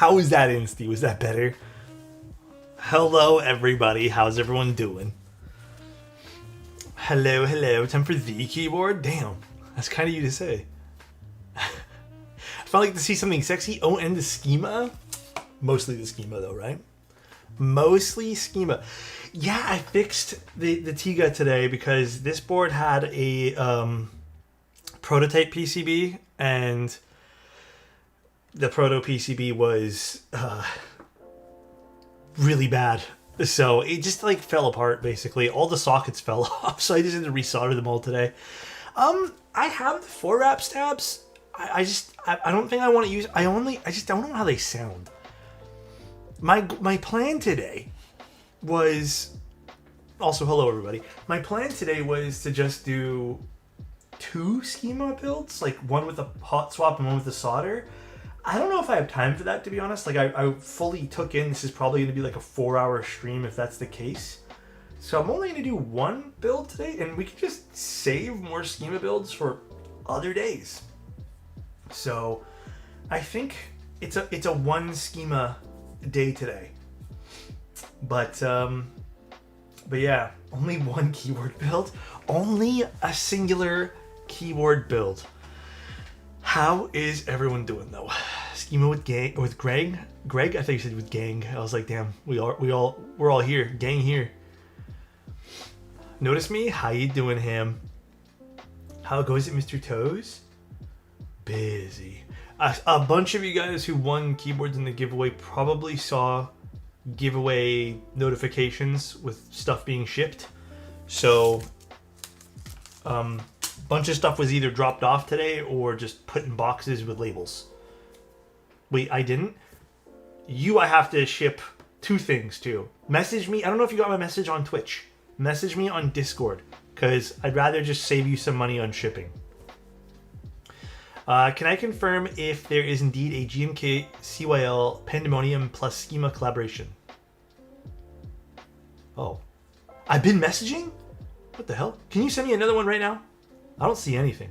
How was that, Insty? Was that better? Hello, everybody. How's everyone doing? Hello, hello. Time for the keyboard? Damn. That's kind of you to say. I finally get to see something sexy. Oh, and the schema? Mostly the schema, though, right? Mostly schema. Yeah, I fixed the Tiga today because this board had a prototype PCB, and the proto PCB was really bad. So it just like fell apart, basically. All the sockets fell off, so I just had to resolder them all today. I have the 4-wrap tabs. I don't think I want to use. I just don't know how they sound. My plan today was also, hello everybody. My plan today was to just do 2 schema builds, like one with a hot swap and one with a solder. I don't know if I have time for that, to be honest. Like I fully took in, this is probably going to be like a 4-hour stream if that's the case. So I'm only going to do 1 build today, and we can just save more schema builds for other days. So I think it's a 1 schema day today. But yeah, only 1 keyboard build, only a singular keyboard build. How is everyone doing though? Schema with Greg. I think you said with gang. I was like, damn, we're all here, gang here. Notice me? How you doing, Ham? How goes it, Mr. Toes? Busy. A bunch of you guys who won keyboards in the giveaway probably saw giveaway notifications with stuff being shipped. So bunch of stuff was either dropped off today or just put in boxes with labels. Wait, I didn't? I have to ship 2 things to. Message me. I don't know if you got my message on Twitch. Message me on Discord, because I'd rather just save you some money on shipping. Can I confirm if there is indeed a GMK CYL Pandemonium plus Schema collaboration? Oh. I've been messaging? What the hell? Can you send me another one right now? I don't see anything.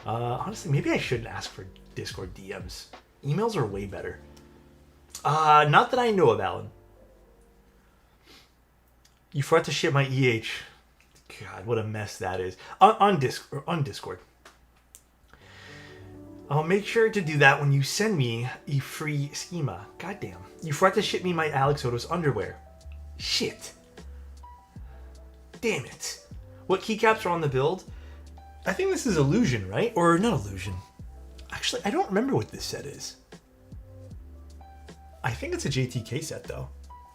Honestly, maybe I shouldn't ask for Discord DMs. Emails are way better. Not that I know of, Alan. You forgot to ship my EH. God, what a mess that is. On Discord. I'll make sure to do that when you send me a free schema. Goddamn. You forgot to ship me my alexotos underwear. Shit. Damn it. What keycaps are on the build? I think this is Illusion, right? Or not Illusion. Actually, I don't remember what this set is. I think it's a JTK set, though.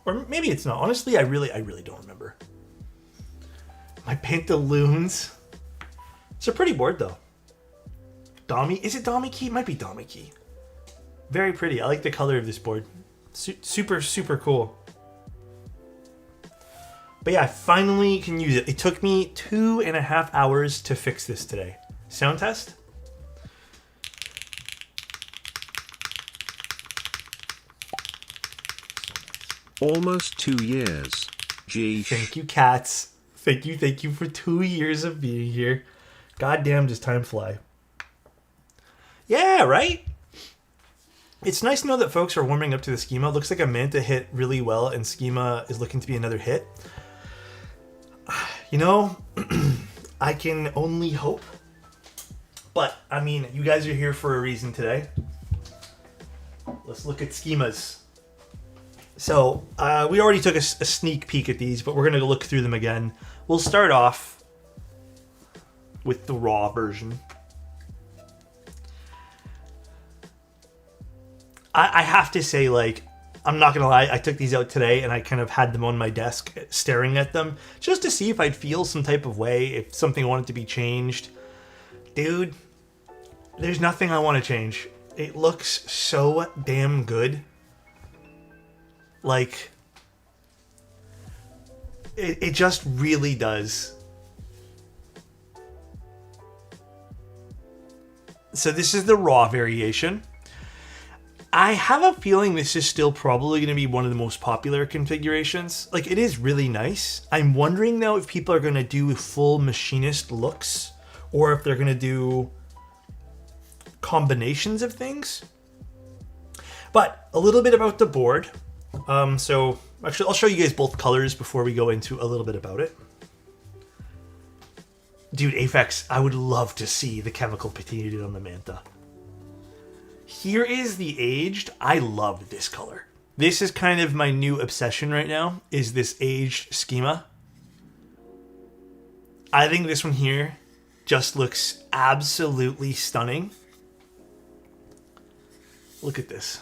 Or maybe it's not. Honestly, I really don't remember. My Pantaloons. It's a pretty board, though. Dami? Is it Dami Key? It might be Dami Key. Very pretty. I like the color of this board. Super, super cool. But yeah, I finally can use it. It took me 2.5 hours to fix this today. Sound test? Almost 2 years. Geesh. Thank you, cats. Thank you for 2 years of being here. Goddamn, does time fly. Yeah, right? It's nice to know that folks are warming up to the schema. Looks like a Manta hit really well, and schema is looking to be another hit. You know, I can only hope. But, I mean, you guys are here for a reason today. Let's look at schemas. So, we already took a sneak peek at these, but we're going to look through them again. We'll start off with the raw version. I have to say, like, I'm not going to lie, I took these out today and I kind of had them on my desk staring at them just to see if I'd feel some type of way, if something wanted to be changed. Dude, there's nothing I want to change. It looks so damn good. Like, it just really does. So this is the raw variation. I have a feeling this is still probably going to be one of the most popular configurations. Like, it is really nice. I'm wondering now if people are going to do full machinist looks or if they're going to do combinations of things. But a little bit about the board. So actually, I'll show you guys both colors before we go into a little bit about it. Dude, Aphex, I would love to see the chemical patina on the Manta. Here is the aged. I love this color. This is kind of my new obsession right now, is this aged Schema. I think this one here just looks absolutely stunning. Look at this.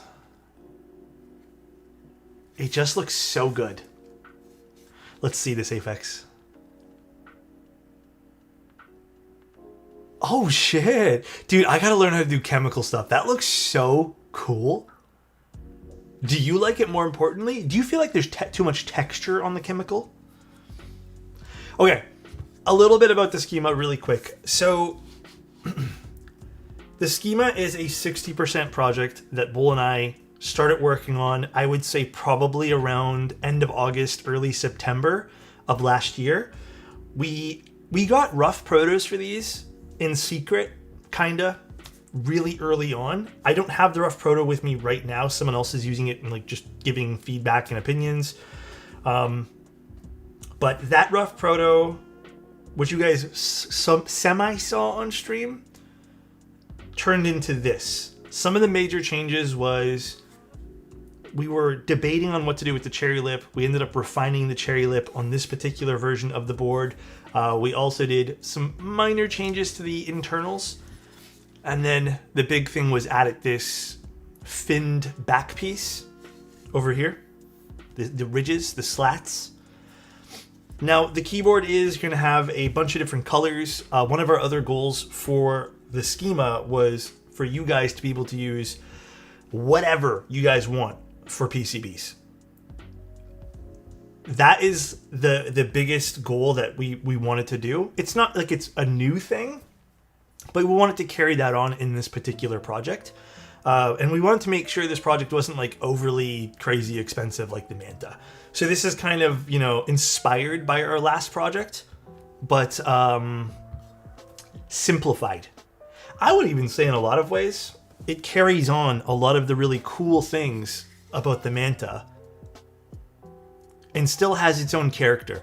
It just looks so good. Let's see this, Aphex. Oh shit. Dude, I gotta learn how to do chemical stuff. That looks so cool. Do you like it more importantly? Do you feel like there's too much texture on the chemical? Okay, a little bit about the Schema really quick. So, the Schema is a 60% project that Bull and I started working on, I would say probably around end of August, early September of last year. We got rough protos for these in secret, kinda, really early on. I don't have the rough proto with me right now. Someone else is using it and like just giving feedback and opinions. But that rough proto, which you guys semi saw on stream, turned into this. Some of the major changes was we were debating on what to do with the cherry lip. We ended up refining the cherry lip on this particular version of the board. We also did some minor changes to the internals. And then the big thing was added this finned back piece over here. The ridges, the slats. Now, the keyboard is going to have a bunch of different colors. One of our other goals for the Schema was for you guys to be able to use whatever you guys want for PCBs. That is the biggest goal that we wanted to do. It's not like it's a new thing, but we wanted to carry that on in this particular project. And we wanted to make sure this project wasn't like overly crazy expensive like the Manta. So this is kind of, you know, inspired by our last project, but simplified. I would even say in a lot of ways, it carries on a lot of the really cool things about the Manta and still has its own character.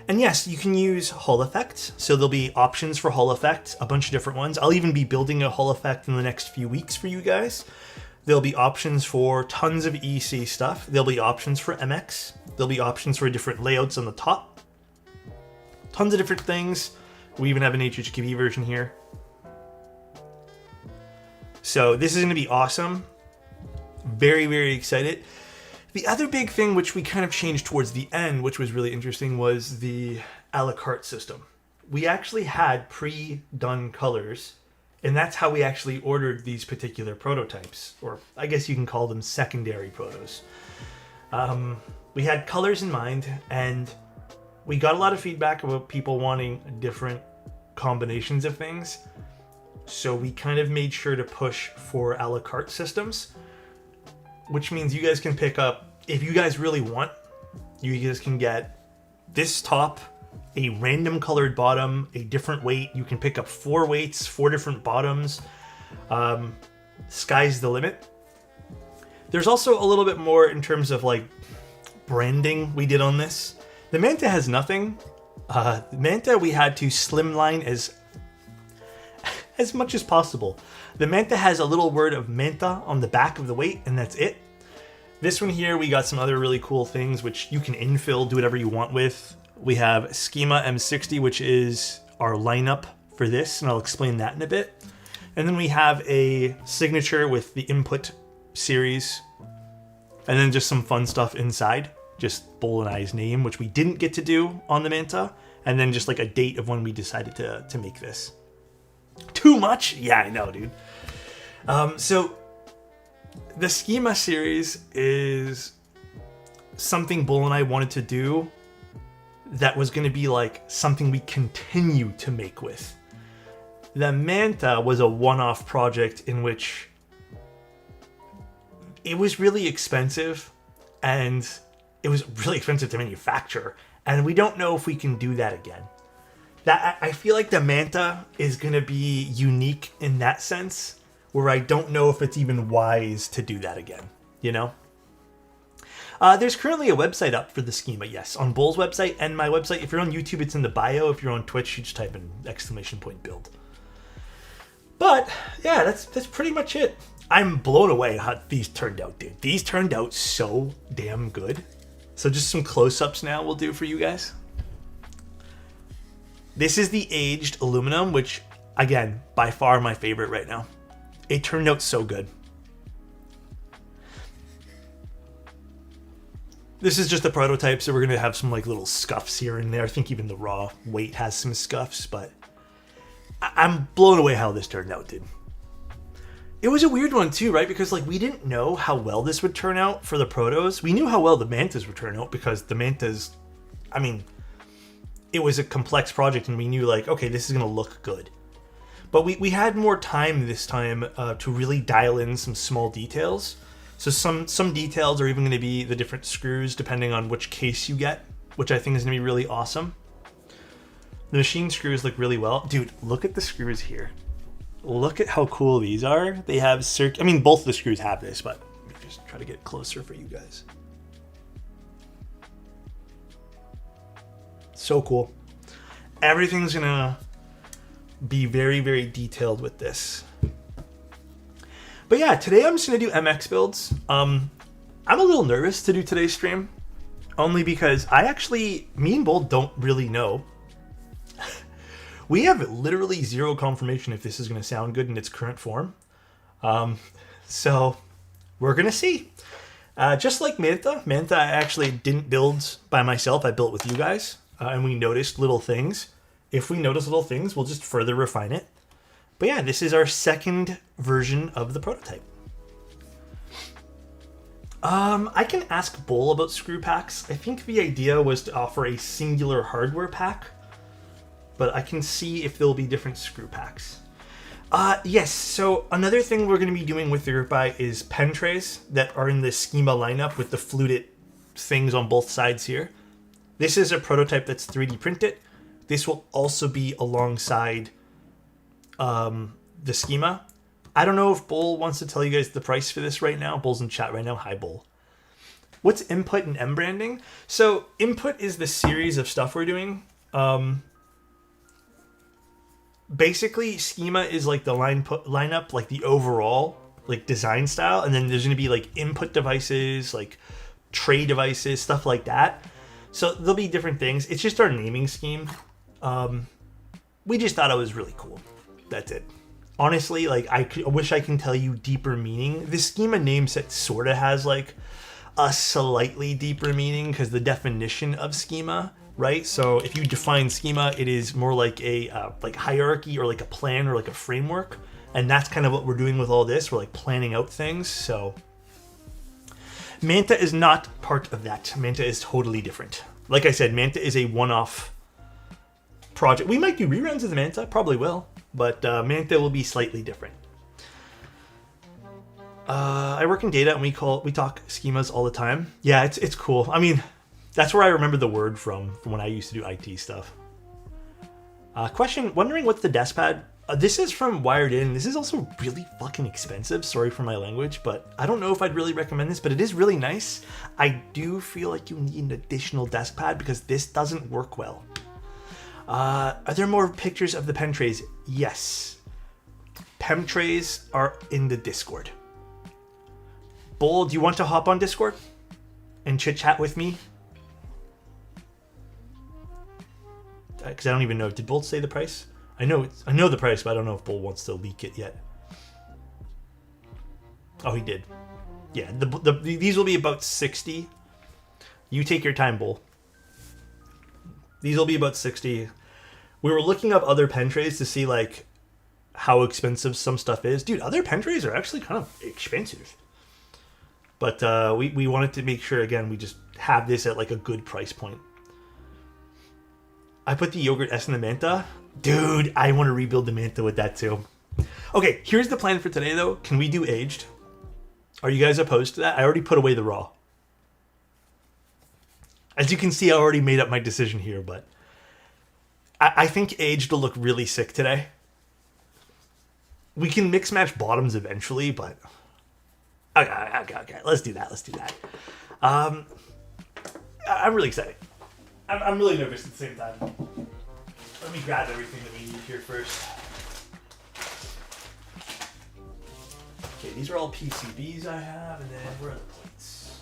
And yes, you can use Hall effects, so there'll be options for Hall effects, a bunch of different ones. I'll even be building a Hall effect in the next few weeks for you guys. There'll be options for tons of EC stuff. There'll be options for MX. There'll be options for different layouts on the top. Tons of different things. We even have an HHKB version here. So this is going to be awesome. Very, very excited. The other big thing which we kind of changed towards the end, which was really interesting, was the a la carte system. We actually had pre-done colors, and that's how we actually ordered these particular prototypes, or I guess you can call them secondary protos. We had colors in mind, and we got a lot of feedback about people wanting different combinations of things. So we kind of made sure to push for a la carte systems, which means you guys can pick up, if you guys really want, you guys can get this top, a random colored bottom, a different weight. You can pick up 4 weights, 4 different bottoms. Sky's the limit. There's also a little bit more in terms of like branding we did on this. The Manta has nothing. The Manta we had to slimline as much as possible. The Manta has a little word of Manta on the back of the weight, and that's it. This one here, we got some other really cool things, which you can infill, do whatever you want with. We have Schema M60, which is our lineup for this, and I'll explain that in a bit. And then we have a signature with the input series, and then just some fun stuff inside. Just Bull and I's name, which we didn't get to do on the Manta, and then just like a date of when we decided to make this. Too much? Yeah, I know, dude. So the Schema series is something Bull and I wanted to do that was going to be like something we continue to make with. The Manta was a one-off project in which it was really expensive, and it was really expensive to manufacture, and we don't know if we can do that again. That I feel like the Manta is going to be unique in that sense, where I don't know if it's even wise to do that again. you know? There's currently a website up for the schema, yes, on Bull's website and my website. If you're on YouTube, it's in the bio. If you're on Twitch, you just type in !build. But yeah, that's pretty much it. I'm blown away how these turned out, dude. These turned out so damn good. So just some close-ups now we'll do for you guys. This is the aged aluminum, which, again, by far my favorite right now. It turned out so good. This is just a prototype, so we're going to have some like little scuffs here and there. I think even the raw weight has some scuffs, but I'm blown away how this turned out, dude. It was a weird one too, right? Because like we didn't know how well this would turn out for the protos. We knew how well the mantas would turn out because the mantas, I mean, it was a complex project and we knew like, okay, this is going to look good. But we had more time this time to really dial in some small details. So some details are even going to be the different screws depending on which case you get, which I think is going to be really awesome. The machine screws look really well. Dude, look at the screws here. Look at how cool these are. They have I mean, both the screws have this, but let me just try to get closer for you guys. So cool. Everything's going to be very, very detailed with this. But yeah, today I'm just going to do MX builds. I'm a little nervous to do today's stream, only because me and Bull don't really know. We have literally zero confirmation if this is going to sound good in its current form. So we're going to see. Just like Manta I actually didn't build by myself. I built with you guys, and we noticed little things. If we notice little things, we'll just further refine it. But yeah, this is our second version of the prototype. I can ask Bull about screw packs. I think the idea was to offer a singular hardware pack, but I can see if there'll be different screw packs. Yes, so another thing we're going to be doing with the group eye is pen trays that are in the Schema lineup with the fluted things on both sides here. This is a prototype that's 3D printed. This will also be alongside the Schema. I don't know if Bull wants to tell you guys the price for this right now. Bull's in chat right now. Hi, Bull. What's Input and M branding? So Input is the series of stuff we're doing. Basically, Schema is like the lineup, like the overall like design style, and then there's going to be like input devices, like tray devices, stuff like that. So there'll be different things. It's just our naming scheme. We just thought it was really cool. That's it. Honestly, like I wish I can tell you deeper meaning. This Schema name set sort of has like a slightly deeper meaning because the definition of Schema, right? So if you define Schema, it is more like a like hierarchy or like a plan or like a framework, and that's kind of what we're doing with all this. We're like planning out things. So Manta is not part of that. Manta is totally different. Like I said, Manta is a one-off project. We might do reruns of the Manta, probably will, but Manta will be slightly different. I work in data and we talk schemas all the time. Yeah, it's cool. I mean, that's where I remember the word from when I used to do IT stuff. Question, wondering what's the desk pad? This is from Wired In. This is also really fucking expensive. Sorry for my language, but I don't know if I'd really recommend this, but it is really nice. I do feel like you need an additional desk pad because this doesn't work well. Are there more pictures of the pen trays? Yes. Pen trays are in the Discord. Bull, do you want to hop on Discord and chit chat with me? Because I don't even know. Did Bull say the price? I know the price, but I don't know if Bull wants to leak it yet. Oh, he did. Yeah, these will be about 60. You take your time, Bull. These will be about 60. We were looking up other pen trays to see like how expensive some stuff is. Dude, other pen trays are actually kind of expensive. But we wanted to make sure, again, we just have this at like a good price point. I put the Yogurt S in the Manta. Dude, I want to rebuild the Manta with that too. Okay, here's the plan for today though. Can we do aged? Are you guys opposed to that? I already put away the raw. As you can see, I already made up my decision here, but I think aged will look really sick today. We can mix match bottoms eventually, but Okay. Let's do that. I'm really excited. I'm really nervous at the same time. Let me grab everything that we need here first. Okay, these are all PCBs I have, and then where are the plates?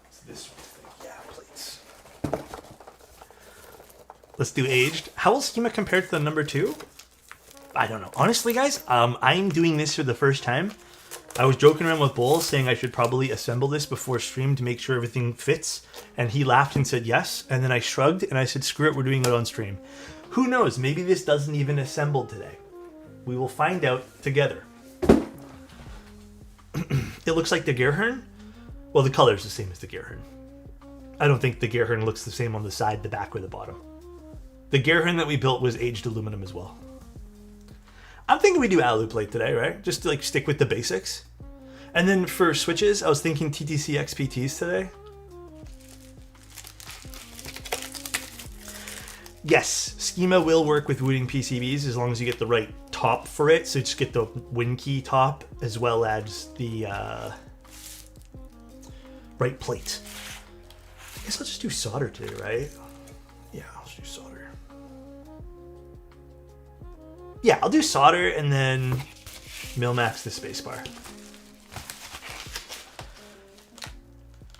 It's this one, I think. Yeah, plates. Let's do aged. How will Schema compare to the number 2? I don't know. Honestly, guys, I'm doing this for the first time. I was joking around with Bull, saying I should probably assemble this before stream to make sure everything fits, and he laughed and said yes, and then I shrugged, and I said, screw it, we're doing it on stream. Who knows, maybe this doesn't even assemble today. We will find out together. It looks like the Gearhorn. Well, the color is the same as the Gearhorn. I don't think the Gearhorn looks the same on the side, the back, or the bottom. The Gearhorn that we built was aged aluminum as well. I'm thinking we do alu plate today, right? Just to like stick with the basics. And then for switches, I was thinking TTC XPTs today. Yes, Schema will work with wooting PCBs as long as you get the right top for it. So just get the Win-Key top as well as the right plate. I guess I'll just do solder today, right? Yeah, I'll just do solder. Yeah, I'll do solder and then Mil-Max the spacebar.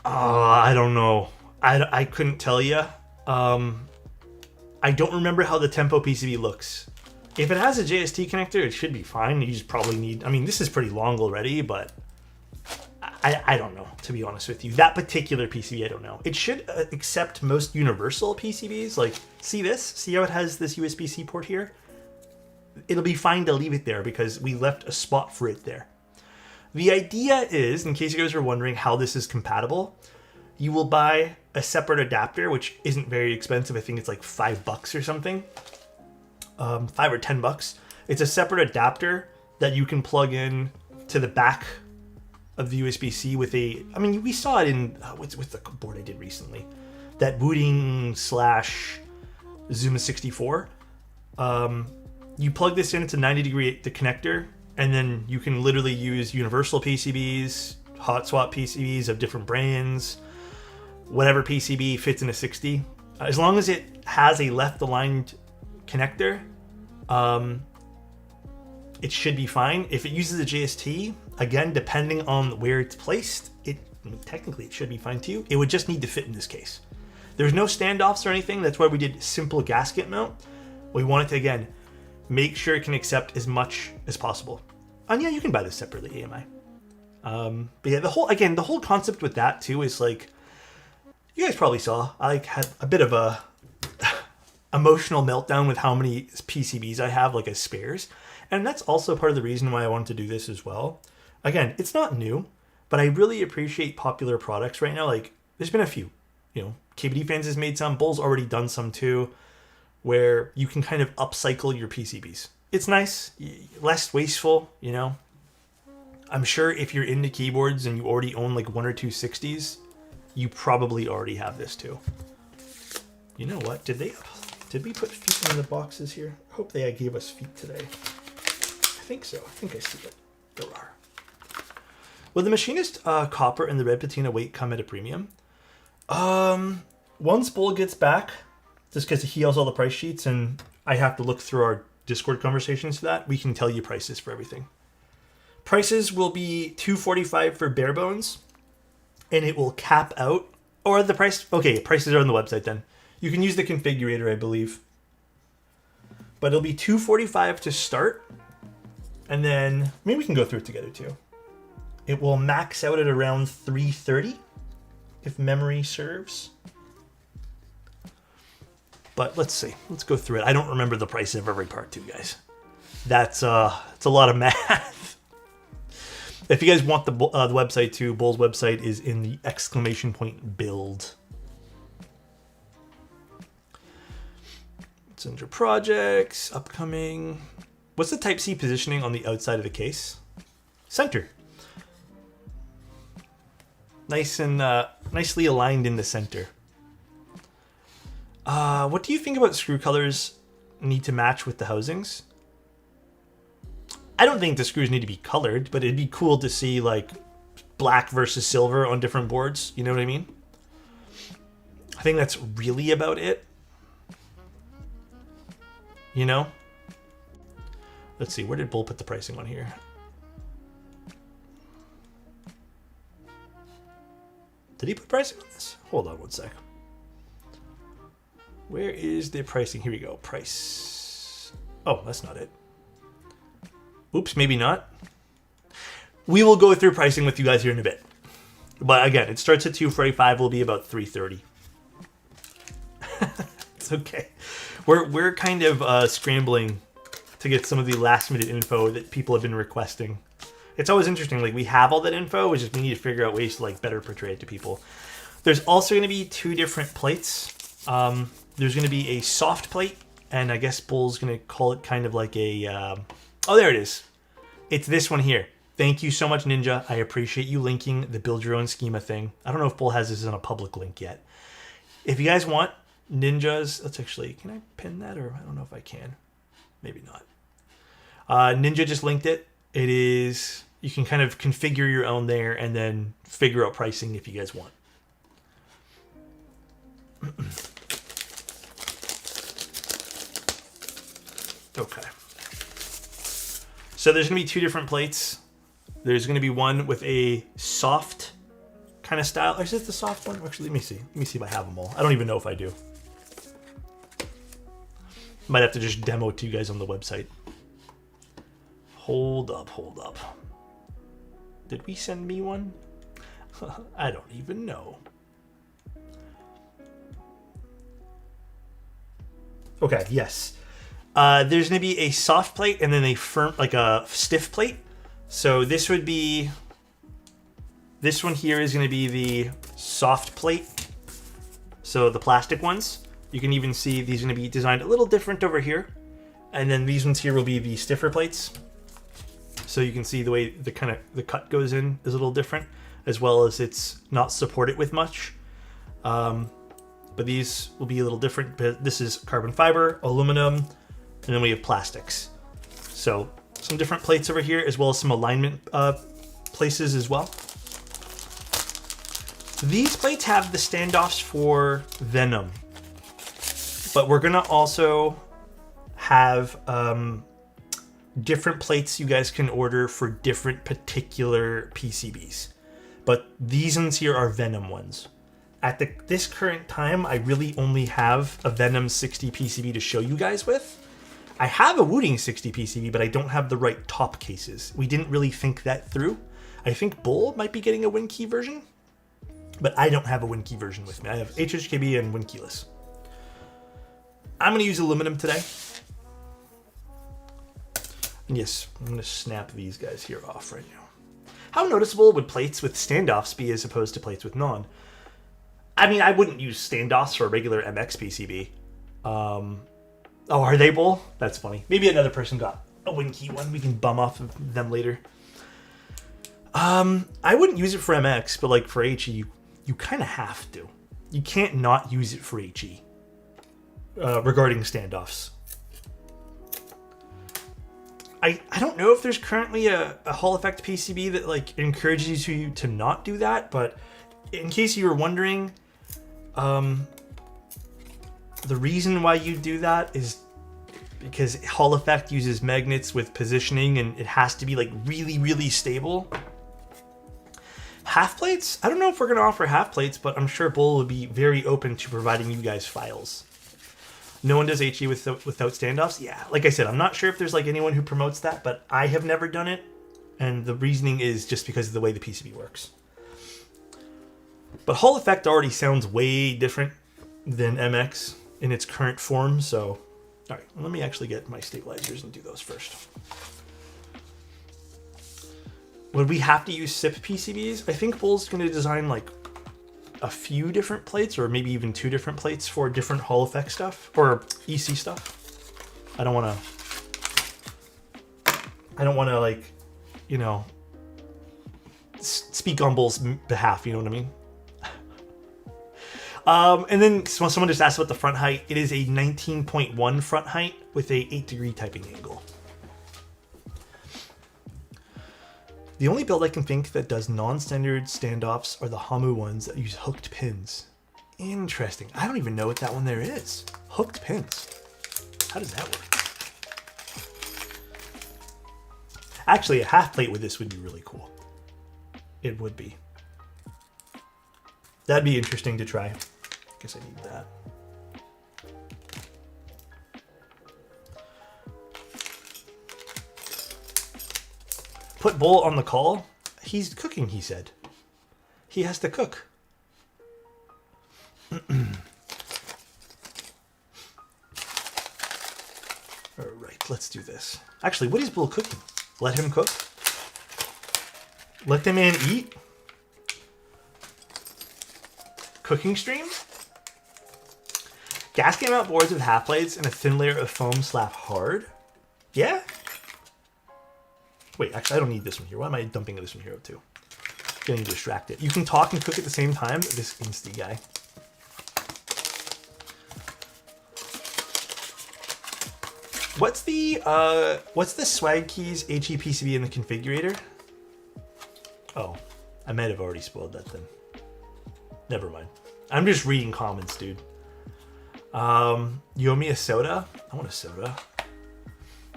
I don't know. I couldn't tell you. I don't remember how the Tempo PCB looks. If it has a JST connector, it should be fine. You just probably need... I mean, this is pretty long already, but I don't know, to be honest with you. That particular PCB, I don't know. It should accept most universal PCBs. Like, see this? See how it has this USB-C port here? It'll be fine to leave it there because we left a spot for it there. The idea is, in case you guys are wondering how this is compatible, you will buy a separate adapter, which isn't very expensive. I think it's like $5 or something. 5 or $10. It's a separate adapter that you can plug in to the back of the USB-C with a... I mean, we saw it in... with the board I did recently. That booting / Zuma 64. You plug this in, it's a 90-degree connector, and then you can literally use universal PCBs, hot swap PCBs of different brands, whatever PCB fits in a 60. As long as it has a left-aligned connector, it should be fine. If it uses a JST, again, depending on where it's placed, technically it should be fine too. It would just need to fit in this case. There's no standoffs or anything. That's why we did simple gasket mount. We want it to, again, make sure it can accept as much as possible. And yeah, you can buy this separately, AMI. But yeah, the whole concept with that too is like, you guys probably saw, I had a bit of a emotional meltdown with how many PCBs I have like as spares. And that's also part of the reason why I wanted to do this as well. Again, it's not new, but I really appreciate popular products right now. Like, there's been a few, KBD Fans has made some, Bull's already done some too, where you can kind of upcycle your PCBs. It's nice, less wasteful, I'm sure if you're into keyboards and you already own like 1 or 2 60s, you probably already have this too. You know what? Did we put feet in the boxes here? I hope they gave us feet today. I think so. I think I see it. There are. Will the machinist copper and the red patina weight come at a premium? Once Bull gets back, just because he has all the price sheets and I have to look through our Discord conversations for that, we can tell you prices for everything. Prices will be $245 for bare bones, and it will cap out. Or the price... Okay, prices are on the website then. You can use the configurator, I believe. But it'll be $245 to start. And then... Maybe we can go through it together too. It will max out at around $330, if memory serves. But let's see. Let's go through it. I don't remember the price of every part too, guys. It's a lot of math. If you guys want the website too, Bull's website is in the ! build. It's under projects, upcoming. What's the Type-C positioning on the outside of the case? Center. Nice and nicely aligned in the center. What do you think about screw colors need to match with the housings? I don't think the screws need to be colored, but it'd be cool to see like black versus silver on different boards. You know what I mean? I think that's really about it. You know? Let's see, where did Bull put the pricing on here? Did he put pricing on this? Hold on one sec. Where is the pricing? Here we go. Price. Oh, that's not it. Oops, maybe not. We will go through pricing with you guys here in a bit. But again, it starts at $245. Will be about $330. It's okay. We're kind of scrambling to get some of the last minute info that people have been requesting. It's always interesting. Like, we have all that info, which is we need to figure out ways to like better portray it to people. There's also going to be two different plates. There's going to be a soft plate, and I guess Bull's going to call it kind of like a... oh, there it is. It's this one here. Thank you so much, Ninja. I appreciate you linking the build your own schema thing. I don't know if Bull has this on a public link yet. If you guys want Ninja's... Let's actually... Can I pin that? Or I don't know if I can. Maybe not. Ninja just linked it. It is... You can kind of configure your own there and then figure out pricing if you guys want. Okay. So there's going to be two different plates. There's going to be one with a soft kind of style. Or is this the soft one? Actually, let me see. Let me see if I have them all. I don't even know if I do. Might have to just demo it to you guys on the website. Hold up, hold up. Did we send me one? I don't even know. Okay, yes. There's going to be a soft plate and then a firm, like a stiff plate. So this would be... This one here is going to be the soft plate. So the plastic ones. You can even see these are going to be designed a little different over here. And then these ones here will be the stiffer plates. So you can see the way the cut goes in is a little different, as well as it's not supported with much. But these will be a little different. But this is carbon fiber, aluminum, and then we have plastics. So some different plates over here, as well as some alignment places as well. These plates have the standoffs for Venom, but we're gonna also have different plates you guys can order for different particular PCBs. But these ones here are Venom ones. At this current time, I really only have a Venom 60 PCB to show you guys with. I have a Wooting 60 PCB, but I don't have the right top cases. We didn't really think that through. I think Bull might be getting a WinKey version, but I don't have a WinKey version with me. I have HHKB and WinKeyless. I'm gonna use aluminum today. And yes, I'm gonna snap these guys here off right now. How noticeable would plates with standoffs be as opposed to plates with non? I mean, I wouldn't use standoffs for a regular MX PCB. Oh, are they, Bull? That's funny. Maybe another person got a WinKey one. We can bum off of them later. I wouldn't use it for MX, but like for HE, you kind of have to. You can't not use it for HE regarding standoffs. I don't know if there's currently a Hall Effect PCB that like encourages you to not do that, but in case you were wondering, the reason why you do that is because Hall Effect uses magnets with positioning and it has to be like really, really stable. Half plates? I don't know if we're going to offer half plates, but I'm sure Bull would be very open to providing you guys files. No one does HE without standoffs? Yeah, like I said, I'm not sure if there's like anyone who promotes that, but I have never done it. And the reasoning is just because of the way the PCB works. But Hall Effect already sounds way different than MX in its current form, so... Alright, let me actually get my stabilizers and do those first. Would we have to use SIP PCBs? I think Bull's going to design like a few different plates, or maybe even 2 different plates for different Hall Effect stuff, or EC stuff. I don't want to like, you know, speak on Bull's behalf, you know what I mean? And then someone just asked about the front height. It is a 19.1 front height with a 8-degree typing angle. The only build I can think that does non-standard standoffs are the HANGOUT ones that use hooked pins. Interesting. I don't even know what that one there is. Hooked pins. How does that work? Actually, a half plate with this would be really cool. It would be. That'd be interesting to try. Guess I need that. Put Bull on the call. He's cooking, he said. He has to cook. Alright, let's do this. Actually, what is Bull cooking? Let him cook? Let the man eat? Cooking stream? Gas game out boards with half plates and a thin layer of foam slap hard? Yeah? Wait, actually, I don't need this one here. Why am I dumping this one here too? Getting distracted. You can talk and cook at the same time. This Insty guy. What's the swag keys HEPCB in the configurator? Oh, I might have already spoiled that then. Never mind. I'm just reading comments, dude. You owe me a soda? I want a soda.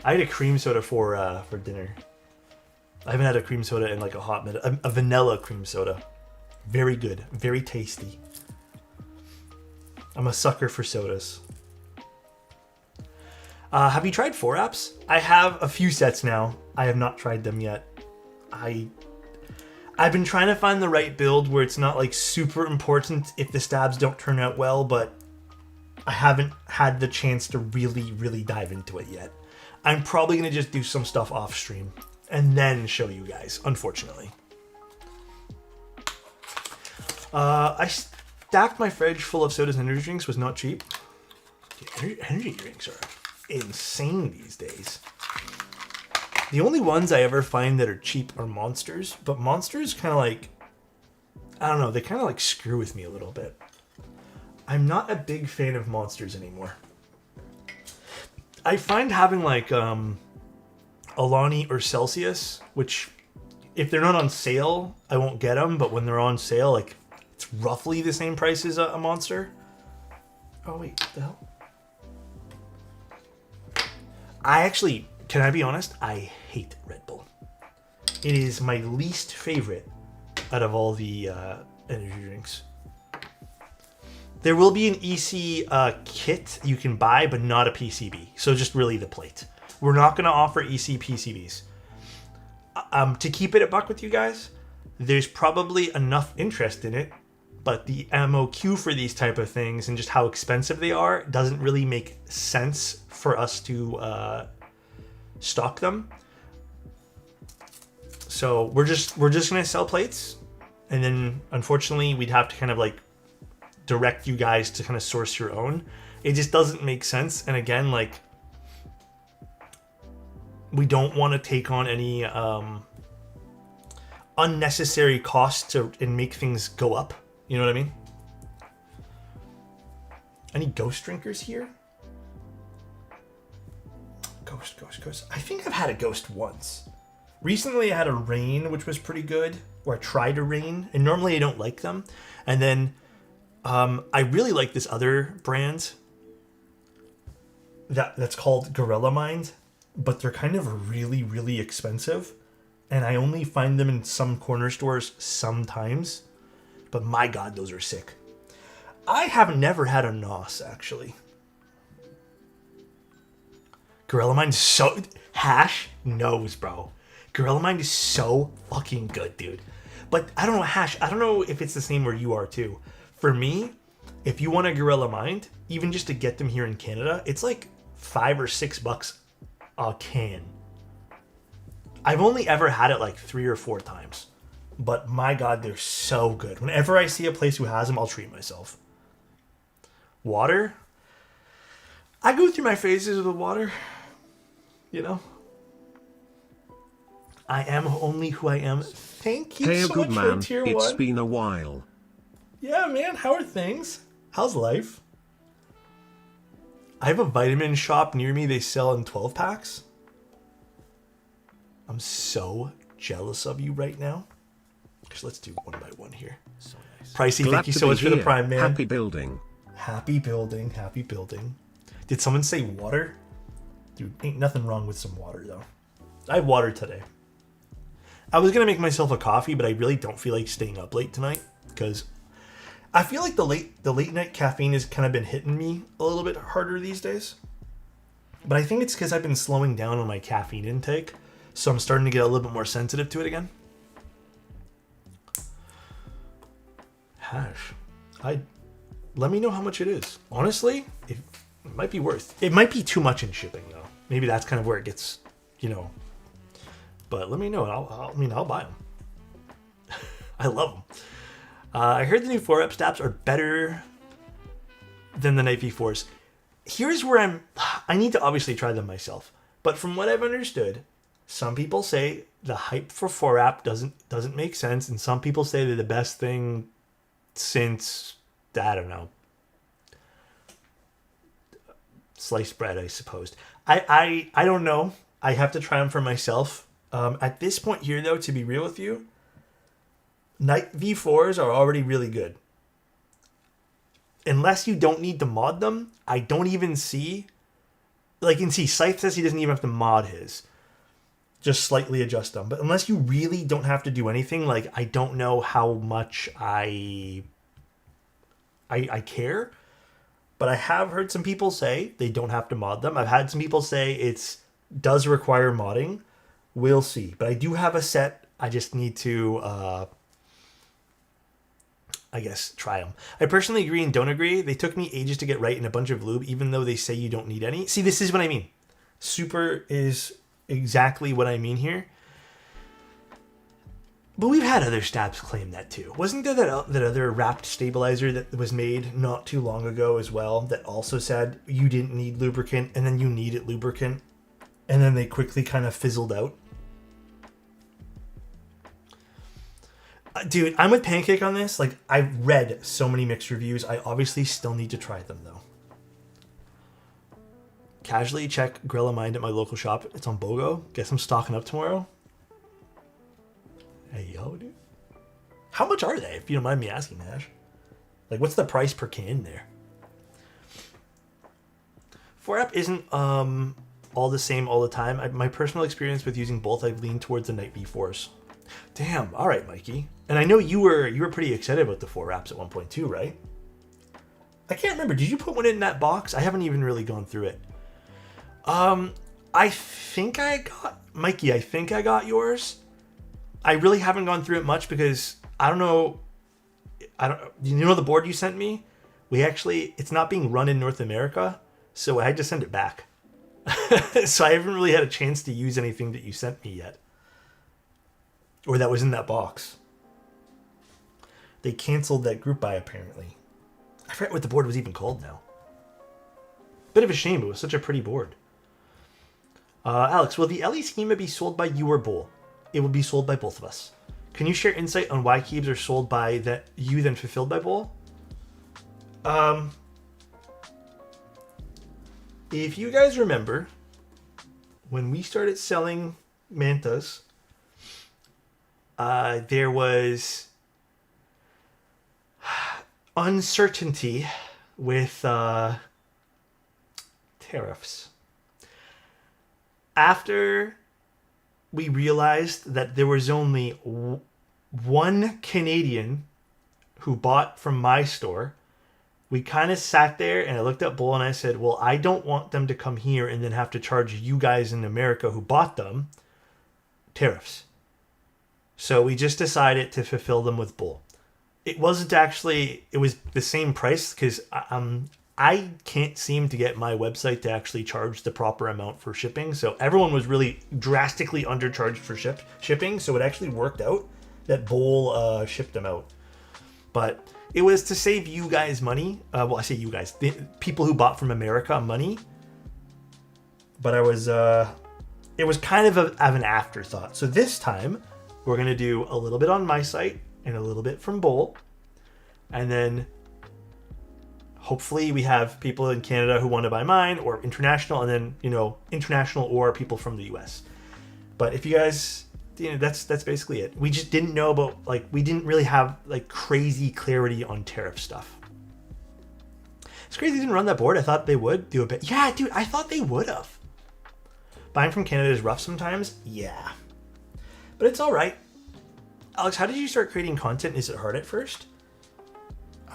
I had a cream soda for dinner. I haven't had a cream soda in like a hot minute. A vanilla cream soda. Very good. Very tasty. I'm a sucker for sodas. Have you tried 4-apps? I have a few sets now. I have not tried them yet. I've been trying to find the right build where it's not like super important if the stabs don't turn out well, but I haven't had the chance to really dive into it yet. I'm probably going to just do some stuff off stream and then show you guys, unfortunately. I stacked my fridge full of sodas and energy drinks. Was not cheap. Dude, energy drinks are insane these days. The only ones I ever find that are cheap are Monsters, but Monsters kind of like, I don't know, they kind of like screw with me a little bit. I'm not a big fan of Monsters anymore. I find having like Alani or Celsius, which if they're not on sale, I won't get them, but when they're on sale, like it's roughly the same price as a Monster. Oh wait, what the hell? Can I be honest? I hate Red Bull. It is my least favorite out of all the energy drinks. There will be an EC kit you can buy, but not a PCB. So just really the plate. We're not going to offer EC PCBs. To keep it a buck with you guys, there's probably enough interest in it, but the MOQ for these type of things and just how expensive they are doesn't really make sense for us to stock them. So we're just gonna sell plates, and then unfortunately we'd have to kind of like direct you guys to kind of source your own. It just doesn't make sense. And again, like we don't want to take on any unnecessary costs and make things go up. You know what I mean? Any ghost drinkers here? Ghost. I think I've had a ghost once. Recently I had a rain, which was pretty good. Or I tried a rain, and normally I don't like them. And then I really like this other brand that's called Gorilla Mind, but they're kind of really expensive. And I only find them in some corner stores sometimes. But my God, those are sick. I have never had a NOS, actually. Gorilla Mind is so... Hash knows, bro. Gorilla Mind is so fucking good, dude. But I don't know, Hash, I don't know if it's the same where you are, too. For me, if you want a Gorilla Mind, even just to get them here in Canada, it's like $5 or $6 a can. I've only ever had it like 3 or 4 times. But my God, they're so good. Whenever I see a place who has them, I'll treat myself. Water? I go through my phases with water. You know? I am only who I am. Thank you so good much man, for tier 1. it's been a while. Yeah, man. How are things? How's life? I have a vitamin shop near me. They sell in 12 packs. I'm so jealous of you right now. Because let's do one by one here. So nice. Pricey, Glad thank you to so be much for the here. Prime, man. Happy building. Happy building, happy building. Did someone say water? Dude, ain't nothing wrong with some water, though. I had water today. I was going to make myself a coffee, but I really don't feel like staying up late tonight. Because I feel like the late night caffeine has kind of been hitting me a little bit harder these days. But I think it's because I've been slowing down on my caffeine intake. So I'm starting to get a little bit more sensitive to it again. Hash. Let me know how much it is. Honestly, it might be worth. It might be too much in shipping, though. Maybe that's kind of where it gets, But let me know, and I'll buy them. I love them. I heard the new 4-rep stabs are better than the Night V4s. Here's where I need to obviously try them myself. But from what I've understood, some people say the hype for 4-rep doesn't make sense, and some people say they're the best thing since, I don't know, sliced bread, I suppose. I don't know. I have to try them for myself. At this point here, though, to be real with you, Night V4s are already really good. Unless you don't need to mod them, I don't even see... Like, you can see, Scythe says he doesn't even have to mod his. Just slightly adjust them. But unless you really don't have to do anything, like, I don't know how much I care. But I have heard some people say they don't have to mod them. I've had some people say it does require modding. We'll see. But I do have a set. I just need to, I guess, try them. I personally agree and don't agree. They took me ages to get right in a bunch of lube, even though they say you don't need any. See, this is what I mean. Super is exactly what I mean here. But we've had other stabs claim that too. Wasn't there that other wrapped stabilizer that was made not too long ago as well that also said you didn't need lubricant and then you needed lubricant and then they quickly kind of fizzled out? Dude, I'm with Pancake on this. Like, I've read so many mixed reviews. I obviously still need to try them though. Casually check Grill of Mind at my local shop. It's on BOGO. Guess I'm stocking up tomorrow. Hey, yo, dude. How much are they, if you don't mind me asking, Nash? Like, what's the price per can there? 4-rep isn't all the same all the time. My personal experience with using both, I've leaned towards the Night V4s. Damn. All right, Mikey. And I know you were pretty excited about the 4-reps at one point too, right? I can't remember. Did you put one in that box? I haven't even really gone through it. I think I got yours. I really haven't gone through it much because I don't know. You know the board you sent me? It's not being run in North America, so I had to send it back. So I haven't really had a chance to use anything that you sent me yet. Or that was in that box. They canceled that group buy apparently. I forget what the board was even called now. Bit of a shame, it was such a pretty board. Alex, will the LE Schema be sold by you or Bull? It will be sold by both of us. Can you share insight on why keys are sold by you then fulfilled by Bull? If you guys remember, when we started selling mantas, there was uncertainty with tariffs. After we realized that there was only one Canadian who bought from my store, we kind of sat there and I looked at Bull and I said, well, I don't want them to come here and then have to charge you guys in America who bought them tariffs. So we just decided to fulfill them with Bull. It wasn't actually, it was the same price because I can't seem to get my website to actually charge the proper amount for shipping. So everyone was really drastically undercharged for shipping. So it actually worked out that Bull shipped them out. But it was to save you guys money. Well, I say you guys, the people who bought from America money. But it was kind of an afterthought. So this time we're going to do a little bit on my site and a little bit from Bull. And then hopefully we have people in Canada who want to buy mine or international, and then, international or people from the US. But if you guys that's basically it. We just didn't know about, like, we didn't really have like crazy clarity on tariff stuff. It's crazy they didn't run that board. I thought they would do a bit. Yeah, dude, I thought they would have. Buying from Canada is rough sometimes. Yeah, but it's all right. Alex, how did you start creating content? Is it hard at first?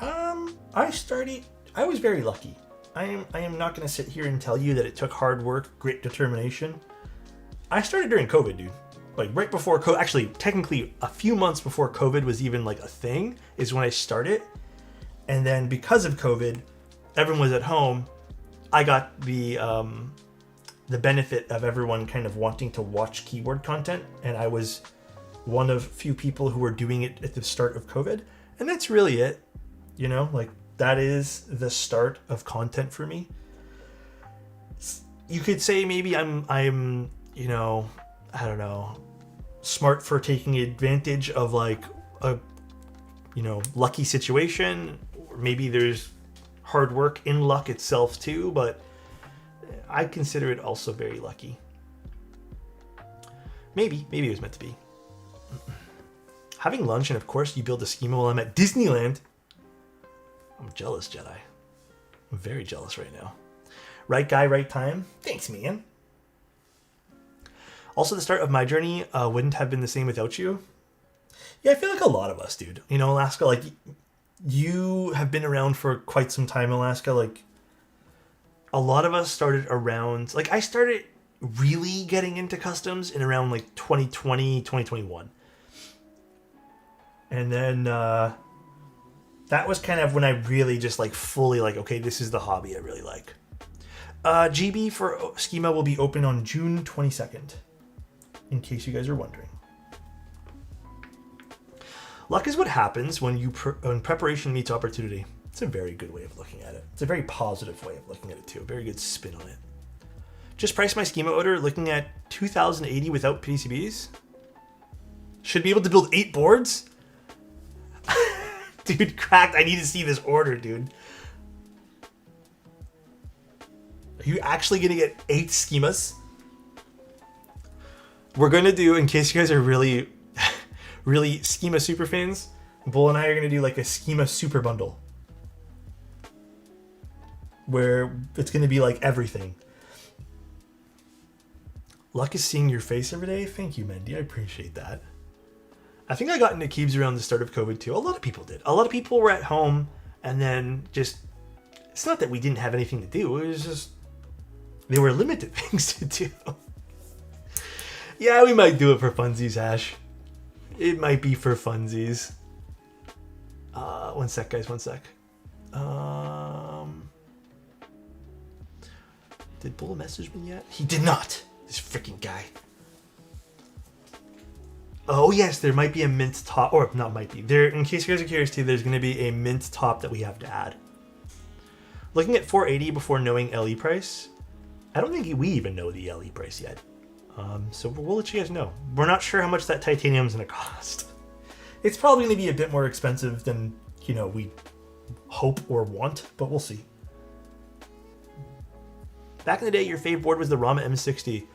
I was very lucky. I am not going to sit here and tell you that it took hard work, grit, determination. I started during COVID, dude. Like right before COVID, actually, technically a few months before COVID was even like a thing is when I started. And then because of COVID, everyone was at home. I got the benefit of everyone kind of wanting to watch keyboard content. And I was one of few people who were doing it at the start of COVID. And that's really it. You know, like that is the start of content for me. You could say maybe I'm, you know, I don't know, smart for taking advantage of like a, you know, lucky situation. Or maybe there's hard work in luck itself too, but I consider it also very lucky. Maybe it was meant to be. Having lunch, and of course you build a schema while I'm at Disneyland. I'm jealous, Jedi. I'm very jealous right now. Right guy, right time. Thanks, man. Also, the start of my journey wouldn't have been the same without you. Yeah, I feel like a lot of us, dude. You know, Alaska, like, you have been around for quite some time, Alaska. Like, a lot of us started around... Like, I started really getting into customs in around, like, 2020, 2021. And then... that was kind of when I really just like fully like, okay, this is the hobby I really like. GB for Schema will be open on June 22nd, in case you guys are wondering. Luck is what happens when when preparation meets opportunity. It's a very good way of looking at it. It's a very positive way of looking at it too. A very good spin on it. Just priced my Schema order looking at 2,080 without PCBs. Should be able to build 8 boards. Dude, cracked. I need to see this order, dude. Are you actually going to get 8 schemas? We're going to do, in case you guys are really, really Schema super fans, Bull and I are going to do like a Schema super bundle. Where it's going to be like everything. Luck is seeing your face every day. Thank you, Mendy. I appreciate that. I think I got into Keebs around the start of COVID too. A lot of people did. A lot of people were at home and then just... It's not that we didn't have anything to do. It was just... There were limited things to do. Yeah, we might do it for funsies, Ash. It might be for funsies. One sec, guys. One sec. Did Bull message me yet? He did not. This freaking guy. Oh yes, there might be a mint top, or not might be. There, in case you guys are curious too, there's going to be a mint top that we have to add. Looking at 480 before knowing LE price. I don't think we even know the LE price yet. So we'll let you guys know. We're not sure how much that titanium is going to cost. It's probably going to be a bit more expensive than, you know, we hope or want, but we'll see. Back in the day, your fave board was the Rama M60.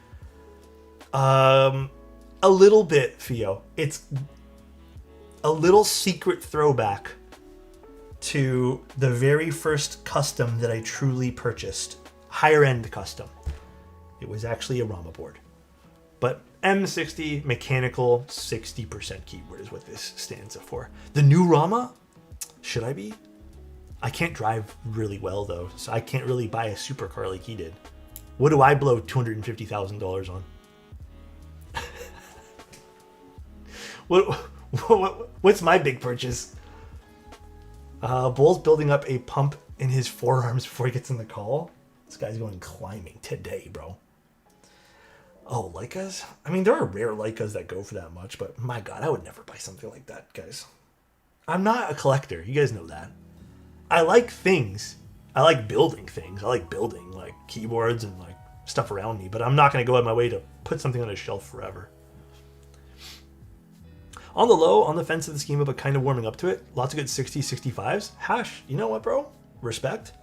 A little bit, Theo. It's a little secret throwback to the very first custom that I truly purchased. Higher end custom. It was actually a Rama board. But M60 mechanical 60% keyboard is what this stands for. The new Rama? Should I be? I can't drive really well though, so I can't really buy a supercar like he did. What do I blow $250,000 on? What's my big purchase? Bull's building up a pump in his forearms before he gets in the call. This guy's going climbing today, bro. Oh, Leicas? I mean, there are rare Leicas that go for that much, but my God, I would never buy something like that, guys. I'm not a collector. You guys know that. I like things. I like building things. I like building like keyboards and like stuff around me, but I'm not going to go out of my way to put something on a shelf forever. On the low, on the fence of the Schema, but kind of warming up to it. Lots of good 60s, 65s. Hash, you know what, bro? Respect.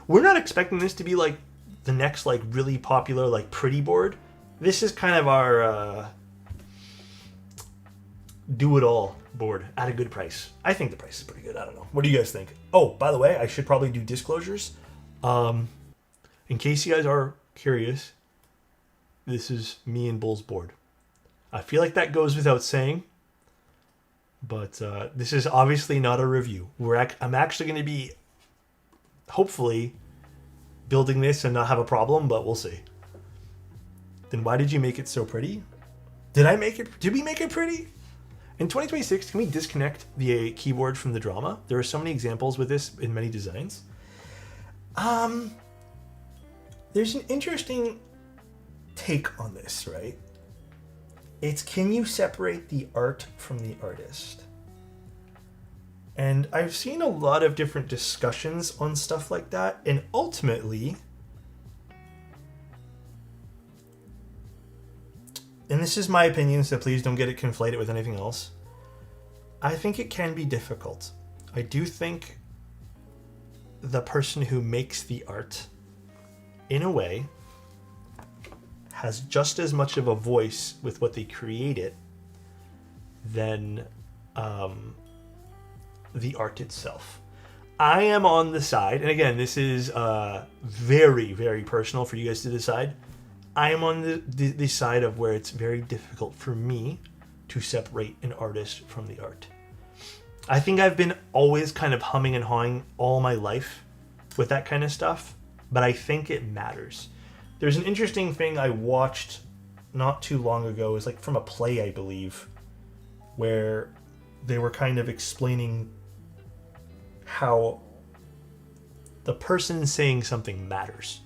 We're not expecting this to be like the next like really popular like pretty board. this is kind of our do-it-all board at a good price. I think the price is pretty good. I don't know. What do you guys think? Oh, by the way, I should probably do disclosures. In case you guys are curious, this is me and Bull's board. I feel like that goes without saying, but this is obviously not a review. I'm actually going to be, hopefully, building this and not have a problem, but we'll see. Then why did you make it so pretty? Did we make it pretty? In 2026, can we disconnect the keyboard from the drama? There are so many examples with this in many designs. There's an interesting take on this, right? It's, can you separate the art from the artist? And I've seen a lot of different discussions on stuff like that, and ultimately, and this is my opinion, so please don't get it conflated with anything else, I think it can be difficult. I do think the person who makes the art, in a way, has just as much of a voice with what they create it than the art itself. I am on the side, and again, this is very, very personal for you guys to decide. I am on the side of where it's very difficult for me to separate an artist from the art. I think I've been always kind of humming and hawing all my life with that kind of stuff, but I think it matters. There's an interesting thing I watched not too long ago. It was like from a play, I believe, where they were kind of explaining how the person saying something matters.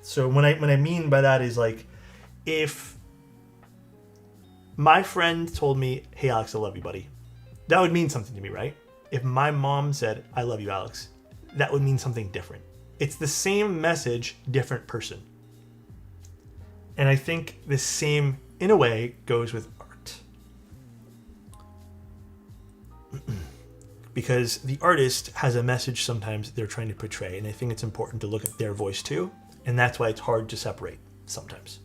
So what I mean by that is, like, if my friend told me, "Hey Alex, I love you, buddy," that would mean something to me, right? If my mom said, "I love you, Alex," that would mean something different. It's the same message, different person. And I think the same, in a way, goes with art. Because the artist has a message sometimes they're trying to portray, and I think it's important to look at their voice too, and that's why it's hard to separate sometimes.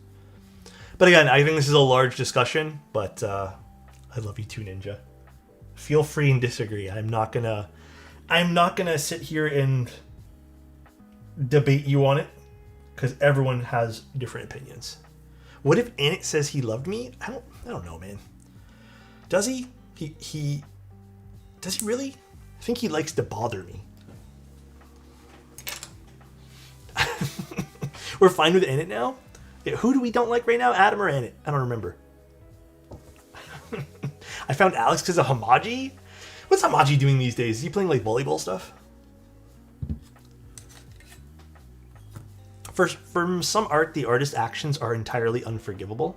But again, I think this is a large discussion, but I love you too, Ninja. Feel free and disagree. I'm not gonna sit here and debate you on it, because everyone has different opinions. What if Annette says he loved me? I don't know, man. Does he? Does he really? I think he likes to bother me. We're fine with Annette now? Yeah, who do we don't like right now? Adam or Annette? I don't remember. I found Alex because of Hamaji? What's Hamaji doing these days? Is he playing like volleyball stuff? From some art, the artist's actions are entirely unforgivable.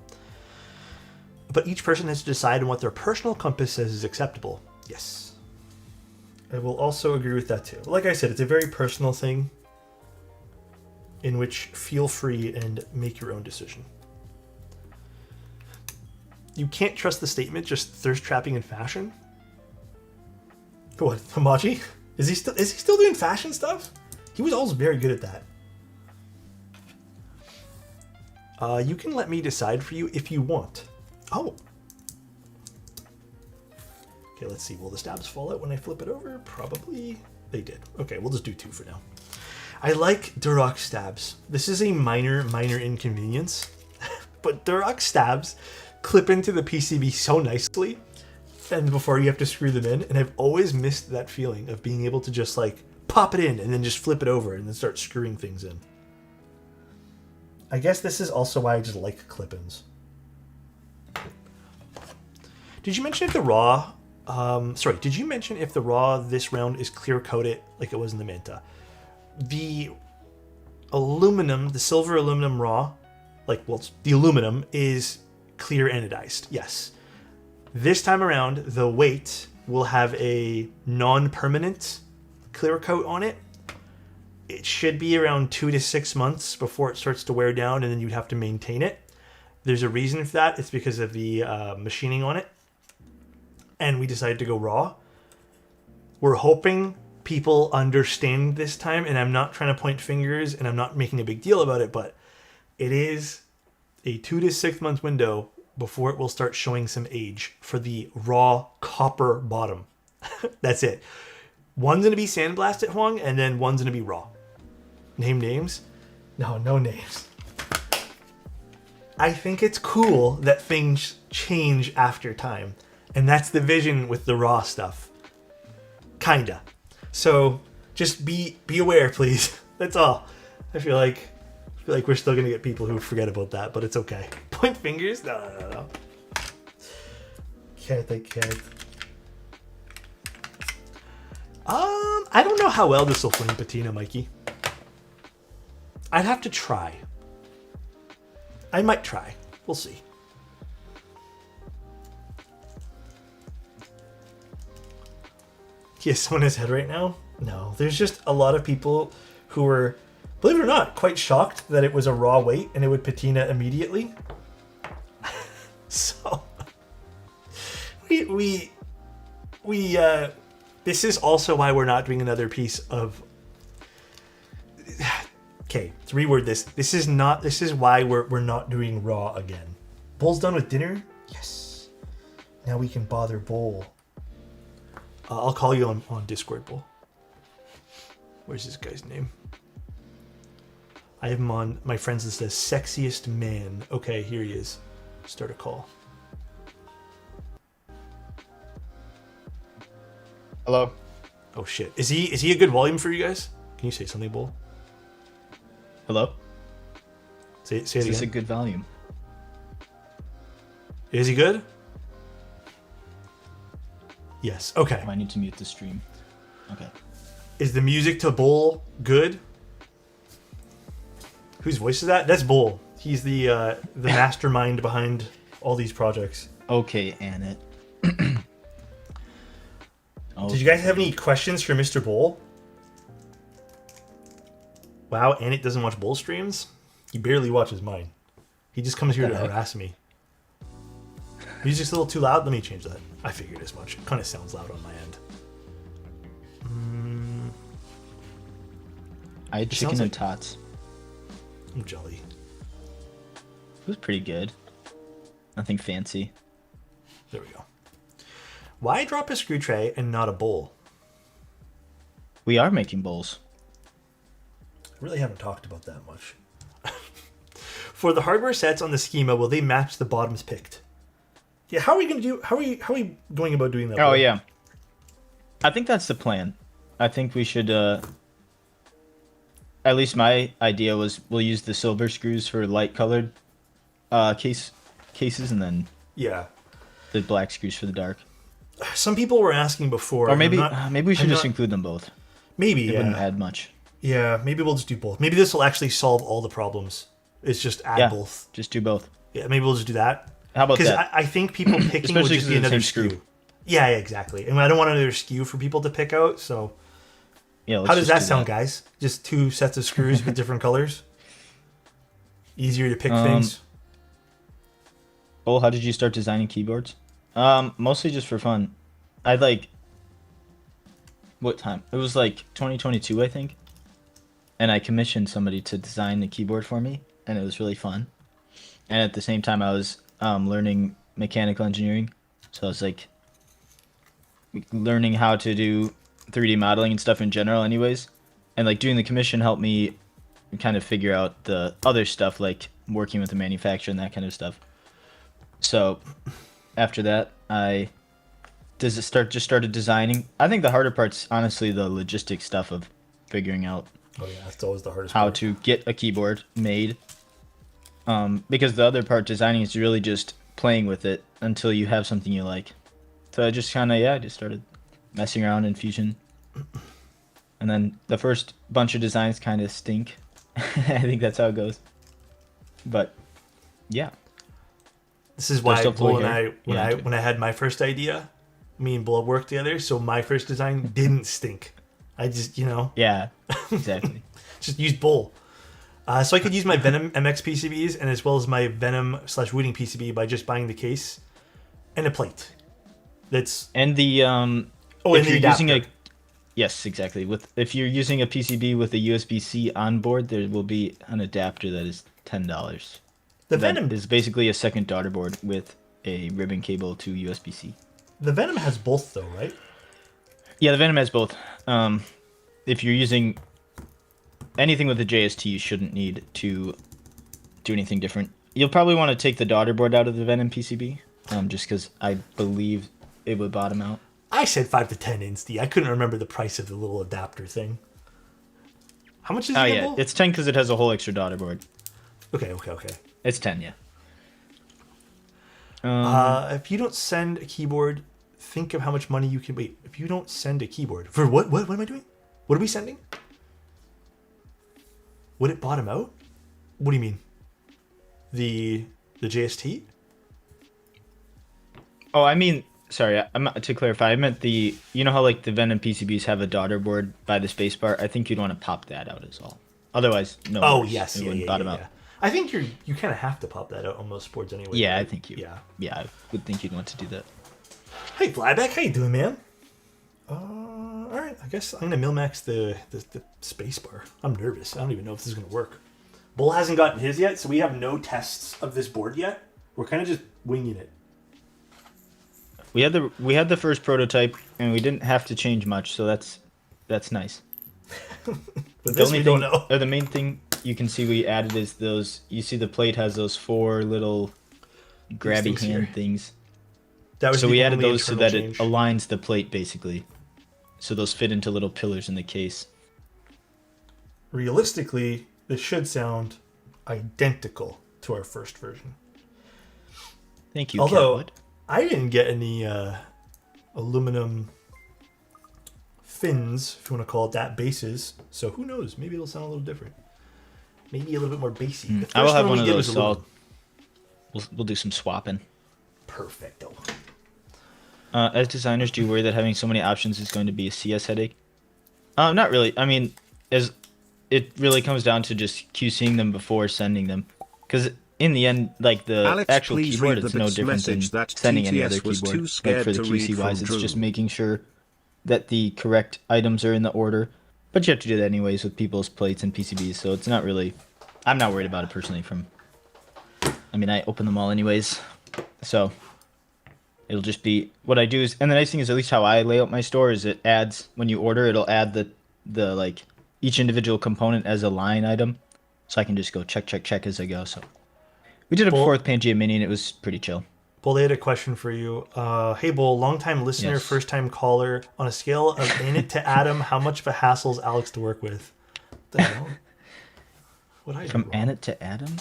But each person has to decide on what their personal compass says is acceptable. Yes. I will also agree with that too. Like I said, it's a very personal thing in which feel free and make your own decision. You can't trust the statement, just thirst trapping in fashion? What, Hamaji? Is he still doing fashion stuff? He was always very good at that. You can let me decide for you if you want. Oh. Okay, let's see. Will the stabs fall out when I flip it over? Probably they did. Okay, we'll just do 2 for now. I like Duroc stabs. This is a minor inconvenience, but Duroc stabs clip into the PCB so nicely, and before you have to screw them in, and I've always missed that feeling of being able to just like pop it in and then just flip it over and then start screwing things in. I guess this is also why I just like clip-ins. Did you mention if the raw... did you mention if the raw this round is clear-coated like it was in the Manta? The aluminum, the silver aluminum raw, the aluminum is clear anodized, yes. This time around, the weight will have a non-permanent clear coat on it. It should be around 2 to 6 months before it starts to wear down, and then you'd have to maintain it. There's a reason for that. It's because of the machining on it. And we decided to go raw. We're hoping people understand this time, and I'm not trying to point fingers, and I'm not making a big deal about it, but it is a 2 to 6 month window before it will start showing some age for the raw copper bottom. That's it. One's going to be sandblasted, Huang, and then one's going to be raw. Name names? No, no names. I think it's cool that things change after time. And that's the vision with the raw stuff. Kinda. So just be aware, please. That's all. I feel like we're still going to get people who forget about that, but it's okay. Point fingers? No. Can't. I don't know how well this will flame patina, Mikey. I'd have to try. I might try. We'll see. He has someone in his head right now? No. There's just a lot of people who were, believe it or not, quite shocked that it was a raw weight and it would patina immediately. So we this is also why we're not doing another piece of. Okay, let's reword this. This is why we're not doing raw again. Bull's done with dinner? Yes. Now we can bother Bull. I'll call you on Discord, Bull. Where's this guy's name? I have him on my friends list as sexiest man. Okay, here he is. Start a call. Hello. Oh shit. Is he a good volume for you guys? Can you say something, Bull? Hello. Say it Is this a again. good volume? Is he good? Yes. Okay. I need to mute the stream. Okay. Is the music to Bull good? Whose voice is that? That's Bull. He's the mastermind behind all these projects. Okay, Annette. Did you guys have any questions for Mr. Bull? Wow, Annette doesn't watch Bull streams? He barely watches mine. He just comes here to harass me. Music's a little too loud? Let me change that. I figured as much. It kind of sounds loud on my end. I had chicken and tots. I'm jelly. It was pretty good. Nothing fancy. There we go. Why drop a screw tray and not a bowl? We are making bowls. Really haven't talked about that much. For the hardware sets on the schema, will they match the bottoms picked? Yeah, how are we going about doing that? Oh yeah. I think that's the plan. I think we should at least my idea was we'll use the silver screws for light colored cases and then yeah, the black screws for the dark. Some people were asking before. Or maybe we should just include them both. Maybe, it wouldn't add much. Yeah, maybe we'll just do both. Maybe this will actually solve all the problems. It's just add both. Just do both. Yeah, maybe we'll just do that. How about that? Because I think people picking will just be another SKU. Yeah, exactly. And I don't want another SKU for people to pick out, so... Yeah, how does that sound, guys? Just 2 sets of screws with different colors? Easier to pick things? Oh, how did you start designing keyboards? Mostly just for fun. What time? It was like 2022, I think. And I commissioned somebody to design the keyboard for me, and it was really fun. And at the same time, I was learning mechanical engineering. So I was like learning how to do 3D modeling and stuff in general anyways. And like doing the commission helped me kind of figure out the other stuff, like working with the manufacturer and that kind of stuff. So after that, I started designing. I think the harder part's honestly the logistics stuff of figuring out Oh yeah, that's always the hardest how part. to get a keyboard made. Because the other part, designing, is really just playing with it until you have something you like. So I just kind of, just started messing around in Fusion. And then the first bunch of designs kind of stink. I think that's how it goes. But, yeah. This is why Bull and I, Yeah, when I had my first idea, me and Bull worked together, so my first design didn't stink. I just, Yeah, exactly. just used Bull. So I could use my Venom MX PCBs and as well as my Venom/Wooting PCB by just buying the case and a plate. That's And the and if the you're using adapter. yes, exactly. If you're using a PCB with a USB-C on board, there will be an adapter that is $10. The that Venom is basically a second daughter board with a ribbon cable to USB-C. The Venom has both though, right? Yeah, the Venom has both. If you're using anything with the JST, you shouldn't need to do anything different. You'll probably want to take the daughter board out of the Venom PCB, just because I believe it would bottom out. I said 5 to 10 insti. I couldn't remember the price of the little adapter thing. How much is it? Oh yeah, it's 10 because it has a whole extra daughter board. Okay. It's 10, yeah. If you don't send a keyboard, think of how much money you can... Wait, if you don't send a keyboard... For what? What am I doing? What are we sending? Would it bottom out? What do you mean? The JST? Oh, I mean, sorry, to clarify, I meant you know how like the Venom PCBs have a daughter board by the spacebar? I think you'd want to pop that out as all. Otherwise, no. Oh, worries. yes. It wouldn't bottom out. I think you kind of have to pop that out on most boards anyway. Yeah, right? I think you. Yeah, I would think you'd want to do that. Hey, Flyback, how you doing, man? All right, I guess I'm gonna mil-max the space bar. I'm nervous. I don't even know if this is gonna work. Bull hasn't gotten his yet, so we have no tests of this board yet. We're kind of just winging it. We had the first prototype, and we didn't have to change much, so that's nice. But this we don't know. The main thing you can see we added is those. You see the plate has those 4 little grabby hand things. That was so we added only those so that change. it aligns the plate basically. So those fit into little pillars in the case. Realistically, this should sound identical to our first version. Thank you, Although Catwood. I didn't get any aluminum fins, if you want to call it that, bases. So who knows? Maybe it'll sound a little different. Maybe a little bit more bassy. The I will first have one one we of did those. was So aluminum. we'll do some swapping. Perfecto. As designers, do you worry that having so many options is going to be a CS headache? Not really. I mean, as it really comes down to just QCing them before sending them, because in the end, like the Alex, actual please keyboard, read the it's no Bits different than message that sending any TTS other was keyboard. too scared Like for the to read QC wise, from it's just Drew. making sure that the correct items are in the order. But you have to do that anyways with people's plates and PCBs, so it's not really. I'm not worried about it personally. I mean, I open them all anyways, so it'll just be what I do is. And the nice thing is, at least how I lay out my store is, it adds when you order, it'll add the like each individual component as a line item, so I can just go check as I go. So we did it before with Pangea Mini, and it was pretty chill. Bull, they had a question for you. Hey, Bull, long-time listener, Yes. first-time caller. On a scale of Annette to Adam, how much of a hassle is Alex to work with? What the hell? What I do From wrong? Annette to Adam.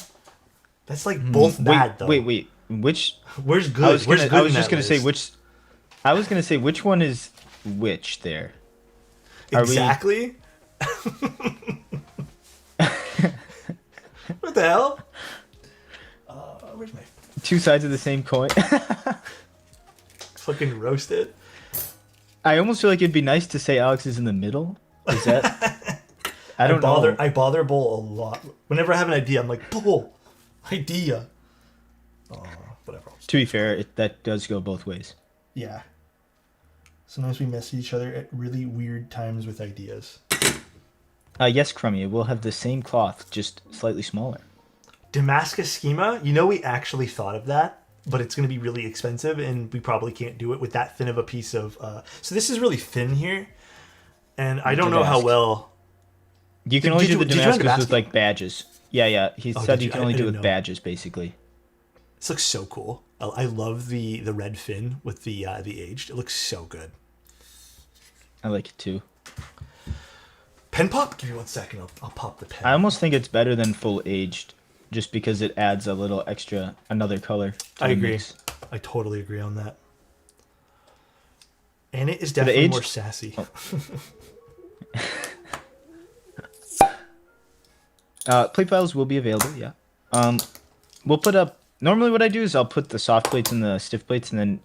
That's like both bad, though. Wait. Which? Where's good? I was Where's good I was in just that gonna say list? which. I was gonna say which one is which there. Are we- Exactly. What the hell? Where's my Two sides of the same coin. fucking roasted? I almost feel like it'd be nice to say Alex is in the middle. Is that? I don't know. I bother Bull a lot. Whenever I have an idea, I'm like, Bull, idea. Oh, whatever. To be fair, that does go both ways. Yeah. Sometimes we mess each other at really weird times with ideas. Yes, Crummy, we'll have the same cloth, just slightly smaller. Damascus Schema, you know we actually thought of that, but it's going to be really expensive, and we probably can't do it with that thin of a piece of... So this is really thin here, and I don't know how well... You can only do the did you run Damascus with Damascus? like badges. Yeah. He said did you you? can I only do it didn't with know. badges, basically. This looks so cool. I love the red fin with the aged. It looks so good. I like it too. Pen pop? Give me 1 second. I'll pop the pen. I almost think it's better than full aged, just because it adds a little extra, another color. To I the agree. mix. I totally agree on that. And it is definitely aged- more sassy. Plate files will be available. Yeah. We'll put up. Normally, what I do is I'll put the soft plates and the stiff plates, and then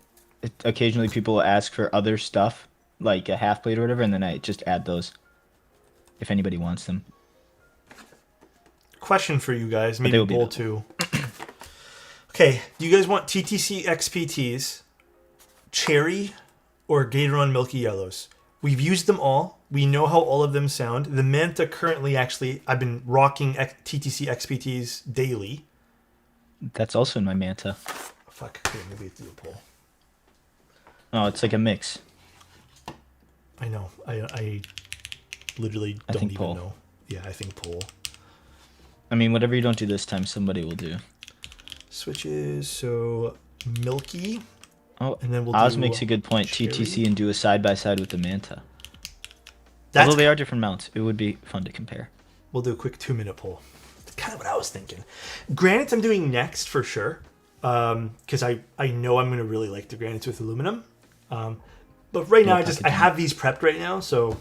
occasionally people will ask for other stuff, like a half plate or whatever, and then I just add those if anybody wants them. Question for you guys, they maybe will be Bull too. Okay, do you guys want TTC XPTs, Cherry, or Gatoron Milky Yellows? We've used them all. We know how all of them sound. The Manta currently, actually, I've been rocking TTC XPTs daily. That's also in my Manta. Fuck. Okay, maybe it's a pull. Oh, it's like a mix. I know. I literally I don't think even pull. know. Yeah, I think pull. I mean, whatever you don't do this time, somebody will do. Switches. So milky. Oh, And then we'll Oz do makes a good point. cherry. TTC and do a side-by-side with the Manta. That's Although they are different mounts, it would be fun to compare. We'll do a quick 2-minute poll. That's kind of what I was thinking. Granites I'm doing next for sure. Because I know I'm going to really like the granites with aluminum. But right now I have these prepped right now, so.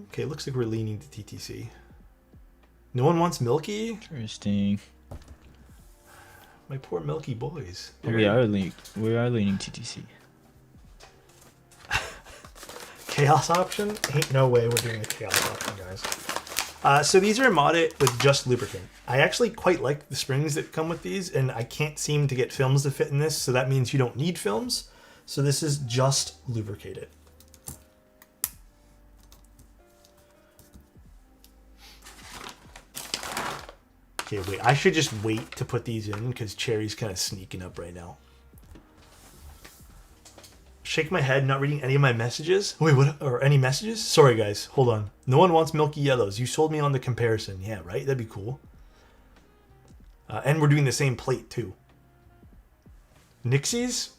Okay, looks like we're leaning to TTC. No one wants milky? Interesting. My poor milky boys. We are leaning TTC. Chaos option? Ain't no way we're doing a chaos option, guys. So these are modded with just lubricant. I actually quite like the springs that come with these, and I can't seem to get films to fit in this, so that means you don't need films. So this is just lubricated. Okay, wait. I should just wait to put these in because Cherry's kind of sneaking up right now. Shake my head, not reading any of my messages. Wait, what? Or any messages? Sorry, guys. Hold on. No one wants milky yellows. You sold me on the comparison. Yeah, right? That'd be cool. And we're doing the same plate, too. Nixies?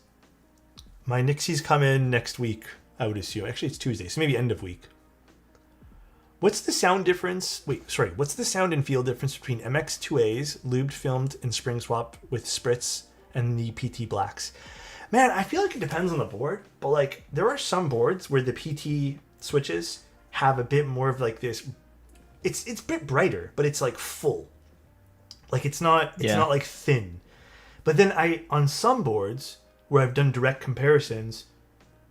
My Nixies come in next week, I would assume. Actually, it's Tuesday, so maybe end of week. What's the sound difference? Wait, sorry. What's the sound and feel difference between MX2As, lubed, filmed, and spring swapped with Spritz and the PT Blacks? Man, I feel like it depends on the board, but like there are some boards where the PT switches have a bit more of like this. It's a bit brighter, but it's like full. Like it's not like thin. But then on some boards where I've done direct comparisons,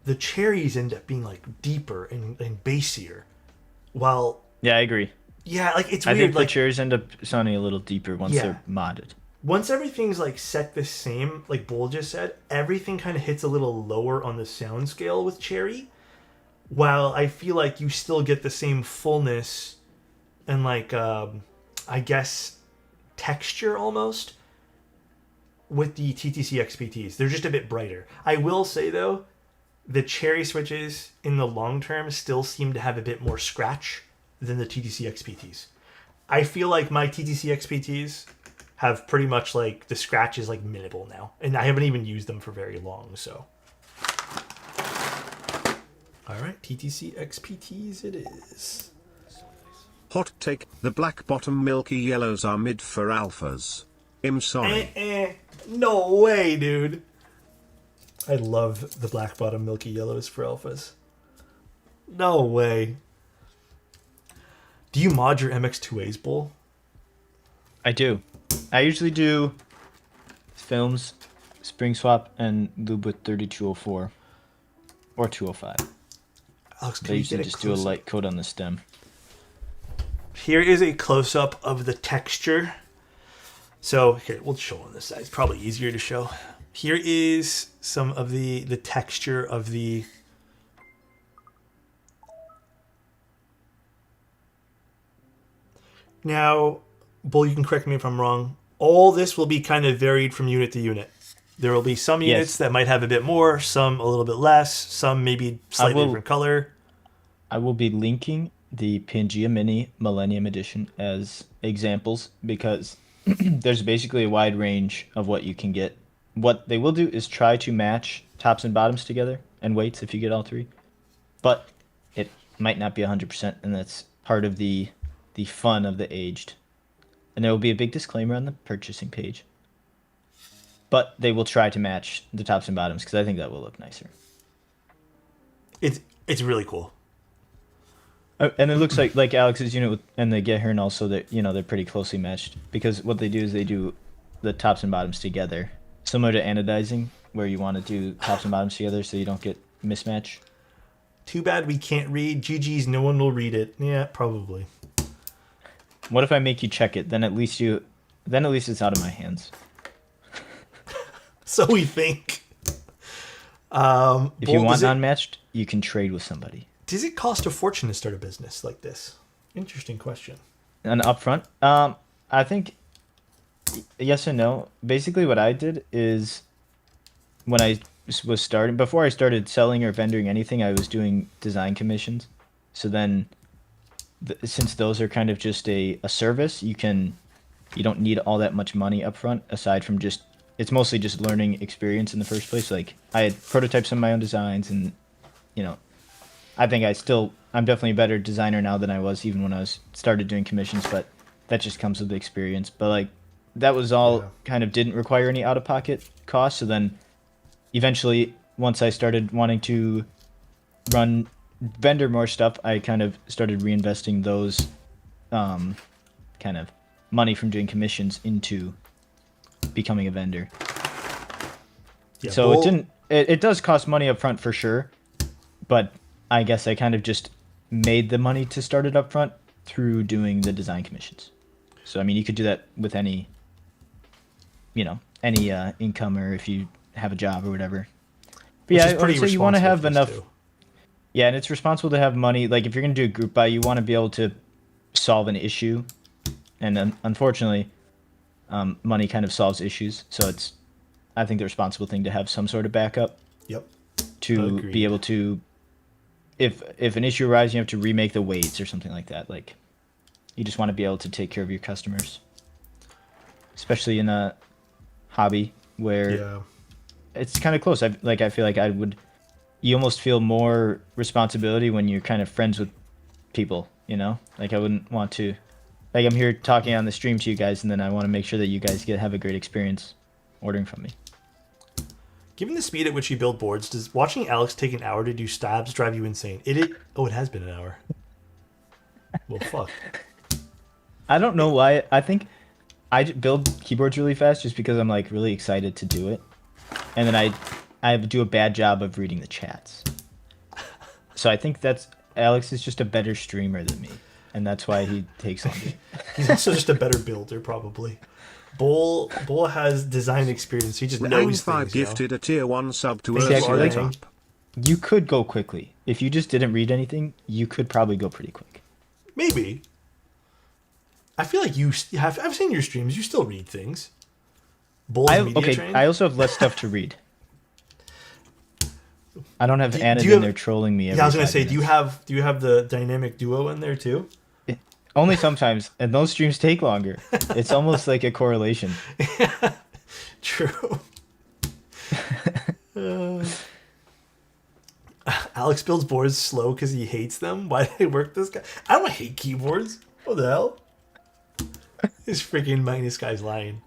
the cherries end up being like deeper and bassier. While yeah, I agree. Yeah, like it's weird. I think like, the cherries end up sounding a little deeper once they're modded. Once everything's like set the same, like Bull just said, everything kind of hits a little lower on the sound scale with cherry. While I feel like you still get the same fullness and like I guess texture almost with the TTC XPTs. They're just a bit brighter. I will say though, the cherry switches in the long term still seem to have a bit more scratch than the TTC XPTs. I feel like my TTC XPTs have pretty much like the scratch is like minimal now, and I haven't even used them for very long. So, all right, TTC XPTs it is. Hot take: the black bottom milky yellows are mid for alphas. I'm sorry. No way, dude. I love the black bottom milky yellows for alphas. No way. Do you mod your MX2As, Bull? I do. I usually do films, spring swap, and lube with 3204 or 205. Alex, They usually just do a light coat on the stem. Here is a close-up of the texture. So here, we'll show on this side. It's probably easier to show. Here is some of the texture of the... Now, Bull, you can correct me if I'm wrong. All this will be kind of varied from unit to unit. There will be some units that might have a bit more, some a little bit less, some maybe slightly different color. I will be linking the Pangea Mini Millennium Edition as examples because there's basically a wide range of what you can get. What they will do is try to match tops and bottoms together and weights if you get all three. But it might not be 100%, and that's part of the fun of the aged. And there will be a big disclaimer on the purchasing page. But they will try to match the tops and bottoms because I think that will look nicer. It's really cool. And it looks like Alex's unit and the Gehern also, that they're pretty closely matched because what they do is they do the tops and bottoms together, similar to anodizing, where you want to do tops and bottoms together so you don't get mismatch. Too bad we can't read. GG's, no one will read it. Yeah, probably. What if I make you check it? Then at least it's out of my hands. So we think. If you want unmatched, you can trade with somebody. Does it cost a fortune to start a business like this? Interesting question. An upfront. I think yes and no. Basically, what I did is when I was starting, before I started selling or vendoring anything, I was doing design commissions. So then, since those are kind of just a service, you don't need all that much money up front aside from just it's mostly just learning experience in the first place. Like I had prototypes of my own designs, and you know, I think I'm definitely a better designer now than I was even when I was started doing commissions, but that just comes with the experience. But like that was all Yeah. kind of didn't require any out of pocket costs. So then eventually once I started wanting to run vendor more stuff, I kind of started reinvesting those kind of money from doing commissions into becoming a vendor. Yeah, So Bull, it does cost money up front for sure, but I guess I kind of just made the money to start it up front through doing the design commissions. So I mean, you could do that with any income or if you have a job or whatever. But which yeah, is I would pretty say you want to responsible have for this enough. too. Yeah, and it's responsible to have money. Like if you're gonna do a group buy, you want to be able to solve an issue, and then unfortunately, money kind of solves issues. So I think the responsible thing to have some sort of backup Yep. to Agreed. be able to, if an issue arises, you have to remake the weights or something like that. Like you just want to be able to take care of your customers, especially in a hobby where Yeah. it's kind of close. I feel like I would. You almost feel more responsibility when you're kind of friends with people. You know, like I wouldn't want to. Like I'm here talking on the stream to you guys, and then I want to make sure that you guys have a great experience ordering from me. Given the speed at which you build boards, does watching Alex take an hour to do stabs drive you insane? It has been an hour. Well, fuck. I don't know why. I think build keyboards really fast just because I'm like really excited to do it, and then I do a bad job of reading the chats. So I think that's Alex is just a better streamer than me, and that's why he takes longer. He's also just a better builder, probably. Bull has design experience. He just knows Ang5 things. You know? gifted a tier 1 sub to Exactly. Ursula Like- Top. You could go quickly if you just didn't read anything. You could probably go pretty quick. Maybe. I feel like I've seen your streams. You still read things. Bull's media trained. I also have less stuff to read. I don't have Anna you in have- there trolling me. Yeah, I was gonna 5 say, do you minutes. have the dynamic duo in there too? Only sometimes, and those streams take longer. It's almost like a correlation. True. Alex builds boards slow because he hates them. Why did I work this guy? I don't hate keyboards. What the hell? This freaking minus guy's lying.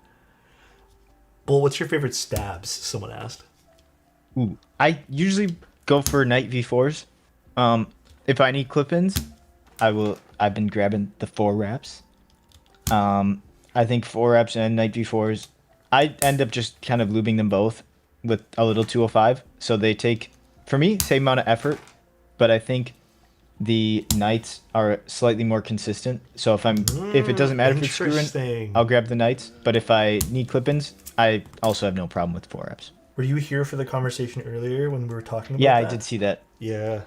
Bull, what's your favorite stabs? Someone asked. Ooh, I usually go for Knight V4s. If I need clip-ins, I've been grabbing the 4 wraps. I think 4 wraps and Knight V4s. I end up just kind of lubing them both with a little 205. So they take, for me, same amount of effort, but I think the Knights are slightly more consistent. So if it doesn't matter if it's screwing, Interesting. I'll grab the Knights. But if I need clip-ins, I also have no problem with 4 wraps. Were you here for the conversation earlier when we were talking about Yeah, that? I did see that. Yeah.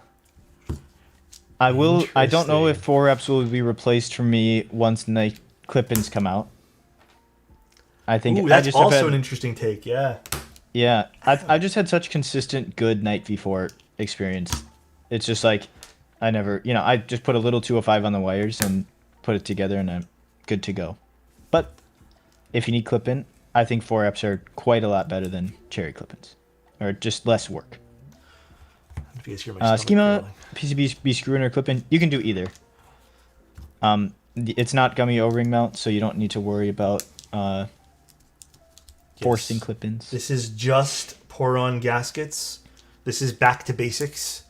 I don't know if Interesting. 4 reps will be replaced for me once Night clip-ins come out. I think Ooh, I that's just have also had, an interesting take. Yeah. yeah. I've just had such consistent good Night V4 experience. It's just like I never, I just put a little 205 on the wires and put it together, and I'm good to go. But if you need clip-in, I think 4 reps are quite a lot better than cherry clip-ins, or just less work. If you guys hear my stomach Schema, growling. PCB screw in or clip in, you can do either. It's not gummy O-ring mount, so you don't need to worry about forcing Yes. clip-ins. This is just pour-on gaskets. This is back to basics.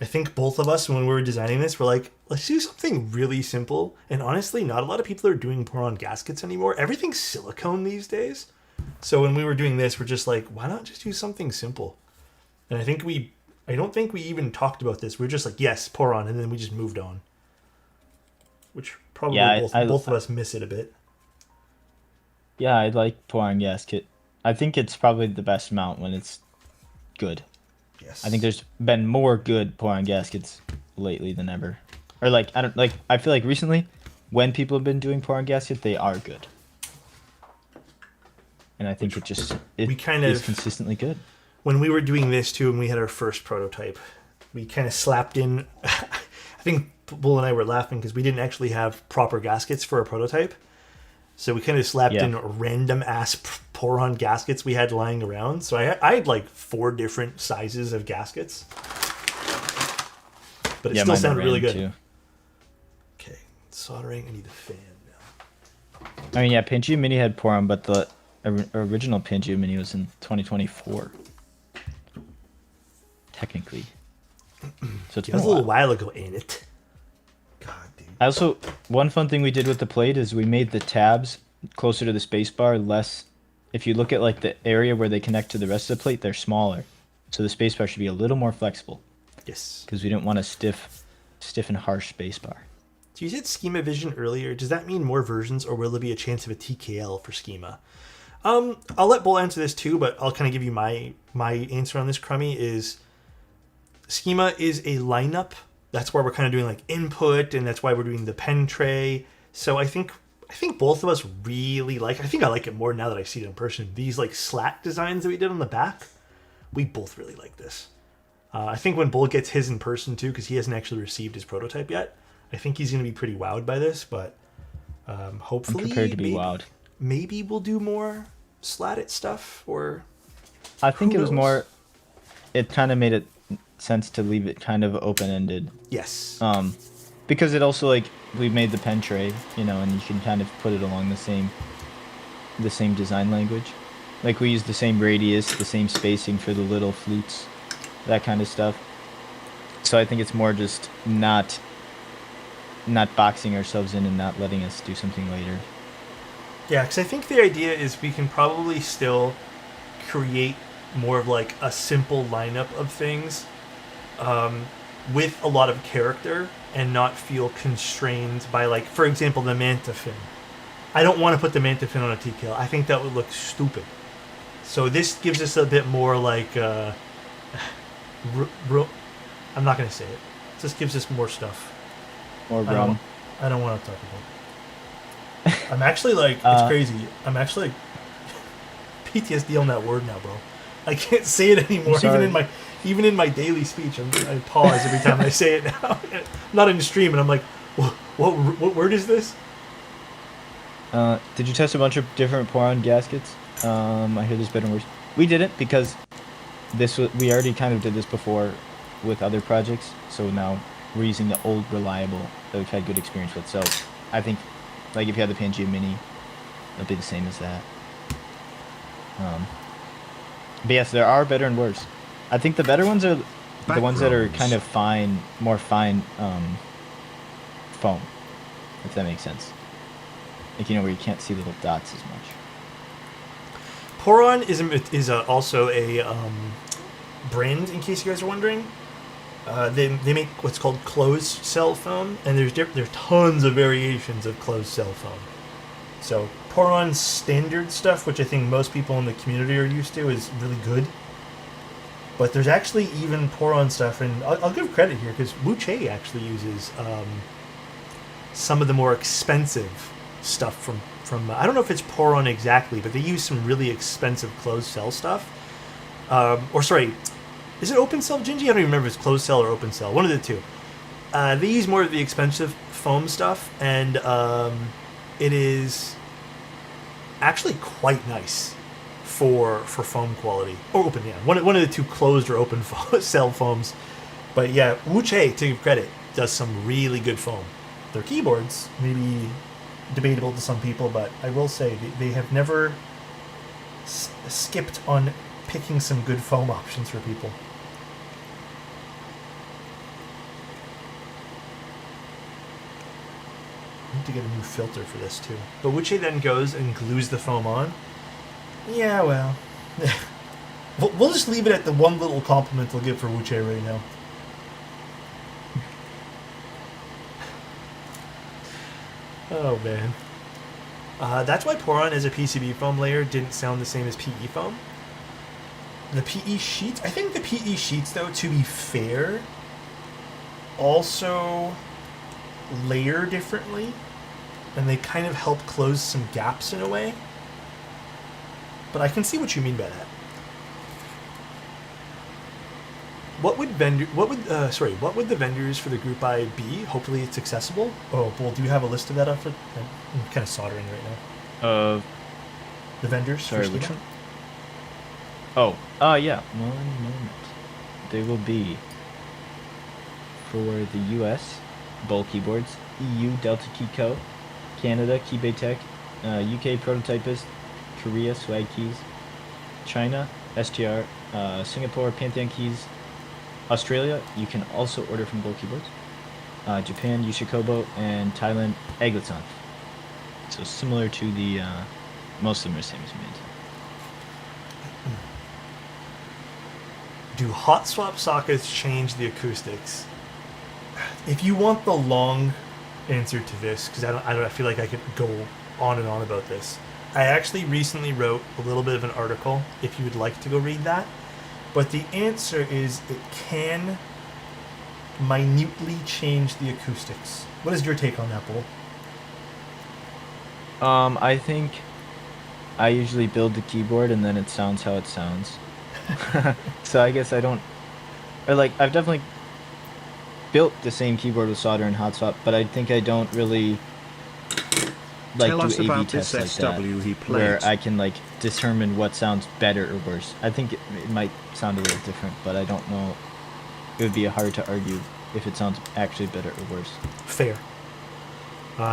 I think both of us, when we were designing this, were like, let's do something really simple. And honestly, not a lot of people are doing pour-on gaskets anymore. Everything's silicone these days. So when we were doing this, we're just like, why not just do something simple? And I don't think we even talked about this. We were just like, yes, pour-on, and then we just moved on. Which probably Yeah, both of us miss it a bit. Yeah, I like pouring gasket. I think it's probably the best mount when it's good. Yes. I think there's been more good pouring gaskets lately than ever. Or I feel like recently when people have been doing pour-on gasket, they are good. And I think it we kind is of consistently good. when we were doing this too, and we had our first prototype, we kind of slapped in. I think Bull and I were laughing because we didn't actually have proper gaskets for a prototype, so we kind of slapped in random ass pour-on gaskets we had lying around. So I had like 4 different sizes of gaskets, but it still sounded really good. Too. Okay, soldering. I need the fan now. I mean, yeah, Pangea Mini had pour-on, but the original Pangea Mini was in 2024. Technically. So it's a little while ago, ain't it? God, dude. One fun thing we did with the plate is we made the tabs closer to the spacebar less. If you look at like the area where they connect to the rest of the plate, they're smaller. So the spacebar should be a little more flexible. Yes. Because we didn't want a stiff and harsh spacebar. So you said Schema Vision earlier. Does that mean more versions, or will there be a chance of a TKL for Schema? I'll let Bull answer this too, but I'll kind of give you my answer on this, Crummy, is Schema is a lineup. That's why we're kind of doing like input, and that's why we're doing the pen tray. So I think both of us really like. I think I like it more now that I see it in person. These like slat designs that we did on the back, we both really like this. I think when Bull gets his in person too, because he hasn't actually received his prototype yet, I think he's going to be pretty wowed by this. But hopefully, I'm prepared to be wowed. Maybe we'll do more slatted stuff, or I think it was more. It kind of made it sense to leave it kind of open-ended. Yes. Because it also like we made the pen tray, and you can kind of put it along the same design language. Like we used the same radius, the same spacing for the little flutes, that kind of stuff. So I think it's more just not boxing ourselves in and not letting us do something later. Yeah, because I think the idea is we can probably still create more of like a simple lineup of things with a lot of character and not feel constrained by, like, for example, the manta fin. I don't want to put the manta fin on a TKL. I think that would look stupid. So this gives us a bit more like I'm not going to say it. This gives us more stuff. More rum. I don't want to talk about it. I'm actually like, it's crazy. I'm actually like PTSD on that word now, bro. I can't say it anymore. Even in my daily speech, I pause every time I say it now. I'm not in the stream, and I'm like, what word is this? Did you test a bunch of different pour-on gaskets? I hear there's better and worse. We didn't because we already kind of did this before with other projects. So now we're using the old reliable that we've had good experience with. So I think, like, if you had the Pangea Mini, it'll be the same as that. But yes, there are better and worse. I think the better ones are the ones that are kind of more fine foam, if that makes sense. Like, where you can't see little dots as much. Pour-on is also a brand, in case you guys are wondering. They make what's called closed cell foam, and there's tons of variations of closed cell foam. So Pour-on standard stuff, which I think most people in the community are used to, is really good. But there's actually even Pour-on stuff, and I'll give credit here because Wuche actually uses some of the more expensive stuff from I don't know if it's Pour-on exactly, but they use some really expensive closed cell stuff. Or sorry, is it open cell, Gingy? I don't even remember if it's closed cell or open cell. One of the two. They use more of the expensive foam stuff, and it is actually quite nice for foam quality. Or open, yeah. One of the two closed or open cell foams. But yeah, Wuche, to give credit, does some really good foam. Their keyboards, maybe debatable to some people, but I will say they have never skipped on picking some good foam options for people. I need to get a new filter for this too. But Wuche then goes and glues the foam on. Yeah, well. We'll just leave it at the one little compliment we'll give for Wuche right now. Oh, man. That's why Pour-on as a PCB foam layer didn't sound the same as PE foam. The PE sheets... I think the PE sheets, though, to be fair, also layer differently. and they kind of help close some gaps in a way. But I can see what you mean by that. What would the vendors for the group I be? Hopefully it's accessible. Oh, well, do you have a list of that up? I'm kind of soldering right now. The vendors. Sorry, for which Schema? one? Yeah. 1 moment. They will be for the US, Bowl Keyboards, EU, Delta Key Co., Canada, Keybay Tech, UK, Prototypist, Korea, Swag Keys, China, STR, Singapore, Pantheon Keys, Australia, you can also order from Bowl Keyboards, Japan, Yushikobo, and Thailand, Agleton. So similar to the, most of them are the same as Mint. Do hot swap sockets change the acoustics? If you want the long answer to this, because I feel like I could go on and on about this. I actually recently wrote a little bit of an article, if you would like to go read that. But the answer is it can minutely change the acoustics. What is your take on that, Bull? I think I usually build the keyboard and then it sounds how it sounds. So I guess I don't, or like I've definitely built the same keyboard with solder and hot swap, but I think I don't really like Tell us do A/B about tests this like SW that, he where played. I can like determine what sounds better or worse. I think it might sound a little different, but I don't know. It would be hard to argue if it sounds actually better or worse. Fair.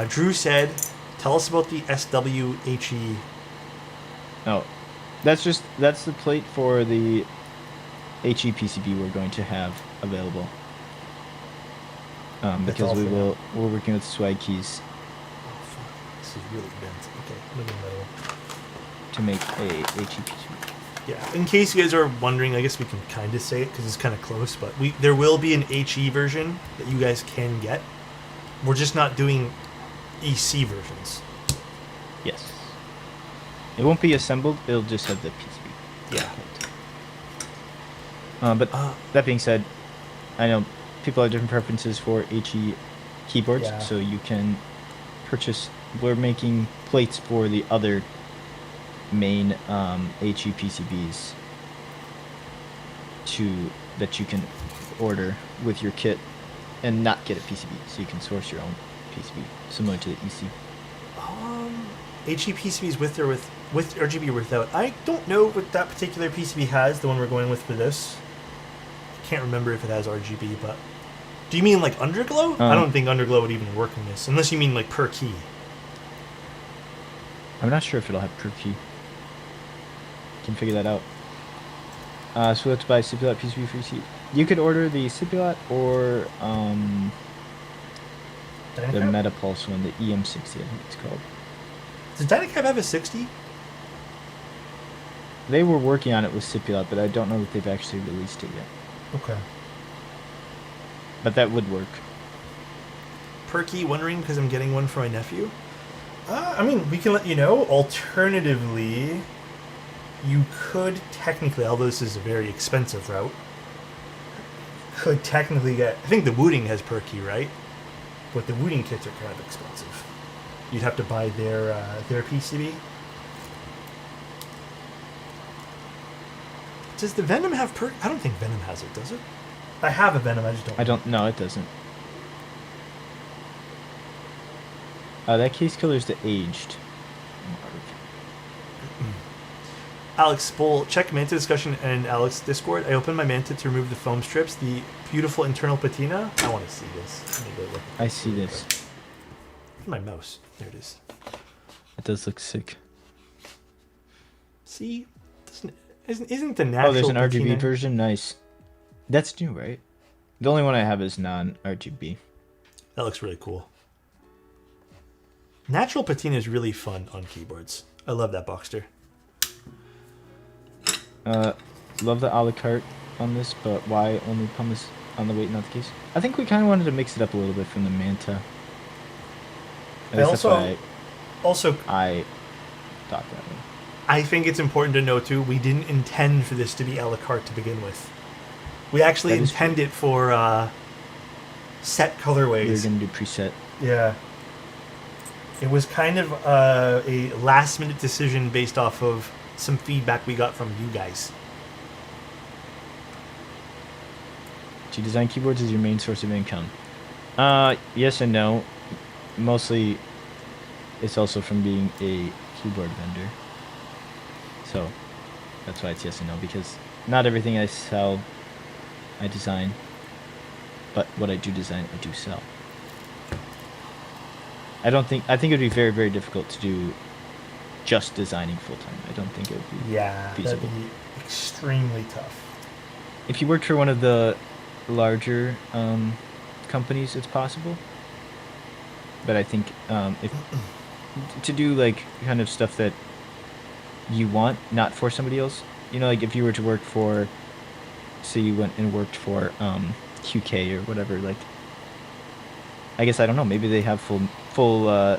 Drew said, tell us about the SWHE. Oh, that's the plate for the HE PCB we're going to have available. Because we're working with Swag Keys Oh, fuck. This is really bent. Okay, moving middle. to make a HE PCB. Yeah, in case you guys are wondering, I guess we can kind of say it because it's kind of close, but there will be an HE version that you guys can get. We're just not doing EC versions. Yes. It won't be assembled. It'll just have the PCB. Yeah. But that being said, I know people have different preferences for HE keyboards, Yeah. so you can purchase. We're making plates for the other main HE PCBs that you can order with your kit and not get a PCB, so you can source your own PCB, similar to the EC. HE PCBs with RGB or without. I don't know what that particular PCB has, the one we're going with for this. I can't remember if it has RGB, but... Do you mean like underglow? I don't think underglow would even work in this, unless you mean like per key. I'm not sure if it'll have per key. Can figure that out. So let's buy Cipulot PCB for EC. You could order the Cipulot or the Dynacab? Metapulse one, the EM60, I think it's called. Does Dynacab have a 60? They were working on it with Cipulot, but I don't know if they've actually released it yet. Okay. But that would work. Per key, wondering because I'm getting one for my nephew. I mean, we can let you know. Alternatively, you could technically, although this is a very expensive route, could technically get... I think the Wooting has per key, right? But the Wooting kits are kind of expensive. You'd have to buy their PCB. Does the Venom have per... I don't think Venom has it, does it? I have a Venom, I just don't... I don't know, it doesn't. That case killer's the aged. Alex Bull, check Manta discussion and Alex Discord. I opened my Manta to remove the foam strips, the beautiful internal patina. I want to see this. Let me go look. I see this. Where's my mouse? There it is. It does look sick. See? Isn't the natural Oh, there's an RGB patina... version? Nice. That's new, right? The only one I have is non-RGB. That looks really cool. Natural patina is really fun on keyboards. I love that Boxster. Love the a la carte on this, but why only pumice on the weight, not the case? I think we kind of wanted to mix it up a little bit from the Manta. At least that's Also, I thought that way. I think it's important to know too, we didn't intend for this to be a la carte to begin with. We actually That is intend it for set colorways. We're gonna do preset. Yeah. It was kind of a last minute decision based off of some feedback we got from you guys. Do you design keyboards as your main source of income? Yes and no. Mostly, it's also from being a keyboard vendor. So, that's why it's yes and no, because not everything I sell, I design. But what I do design, I do sell. I think it would be very, very difficult to do just designing full-time. I don't think it would be feasible. That'd be extremely tough. If you worked for one of the larger companies, it's possible. But I think if to do like kind of stuff that you want, not for somebody else. You know, like if you were to work for, say you went and worked for QK or whatever, like, I guess, I don't know, maybe they have full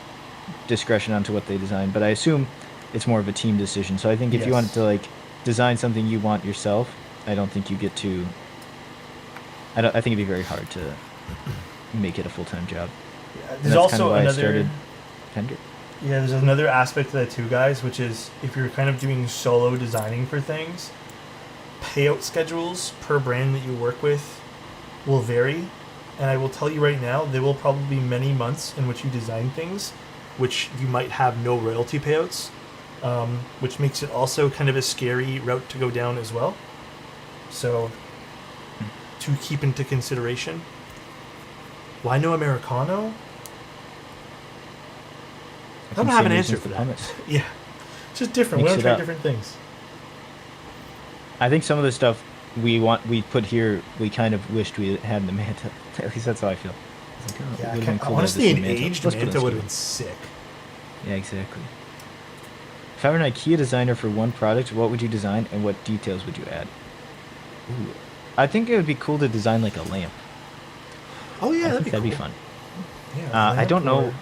discretion onto what they design, but I assume it's more of a team decision. So I think if you wanted to like design something you want yourself, I don't think you get to, I think it'd be very hard to make it a full-time job. Yeah, there's also another Fender. Yeah, there's another aspect to that too, guys, which is if you're kind of doing solo designing for things, payout schedules per brand that you work with will vary. And I will tell you right now, there will probably be many months in which you design things which you might have no royalty payouts, which makes it also kind of a scary route to go down as well. So, to keep into consideration. Why no Americano? I don't have an answer for that. Yeah. It's just different. We don't try different things. I think some of the stuff we put here, we kind of wished we had in the Manta. At least that's how I feel. It's like, cool, honestly, an aged Manta would have been sick. Yeah, exactly. If I were an IKEA designer for one product, what would you design and what details would you add? Ooh. I think it would be cool to design like a lamp. Oh yeah, that'd be fun. Yeah, I don't know.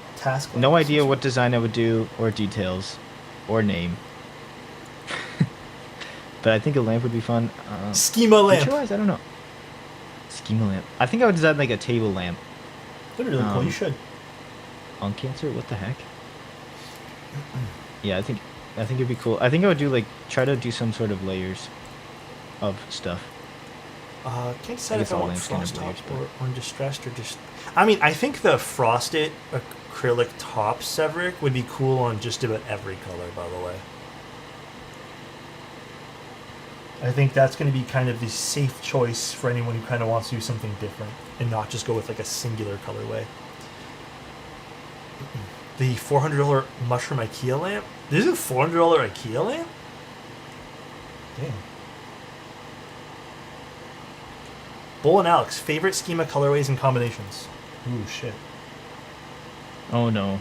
No idea what design I would do or details or name. But I think a lamp would be fun. Schema lamp. Feature-wise, I don't know. Schema lamp. I think I would design like a table lamp. That'd be really cool. You should. On cancer? What the heck? Yeah, I think it'd be cool. I think I would do like try to do some sort of layers of stuff. Can't decide if I want frost top or distressed or just. I mean, I think the frosted acrylic top Severick would be cool on just about every color. By the way, I think that's going to be kind of the safe choice for anyone who kind of wants to do something different and not just go with like a singular colorway. The $400 mushroom IKEA lamp. This is a $400 IKEA lamp. Damn. Bull and Alex, favorite schema colorways and combinations. Ooh, shit. Oh no.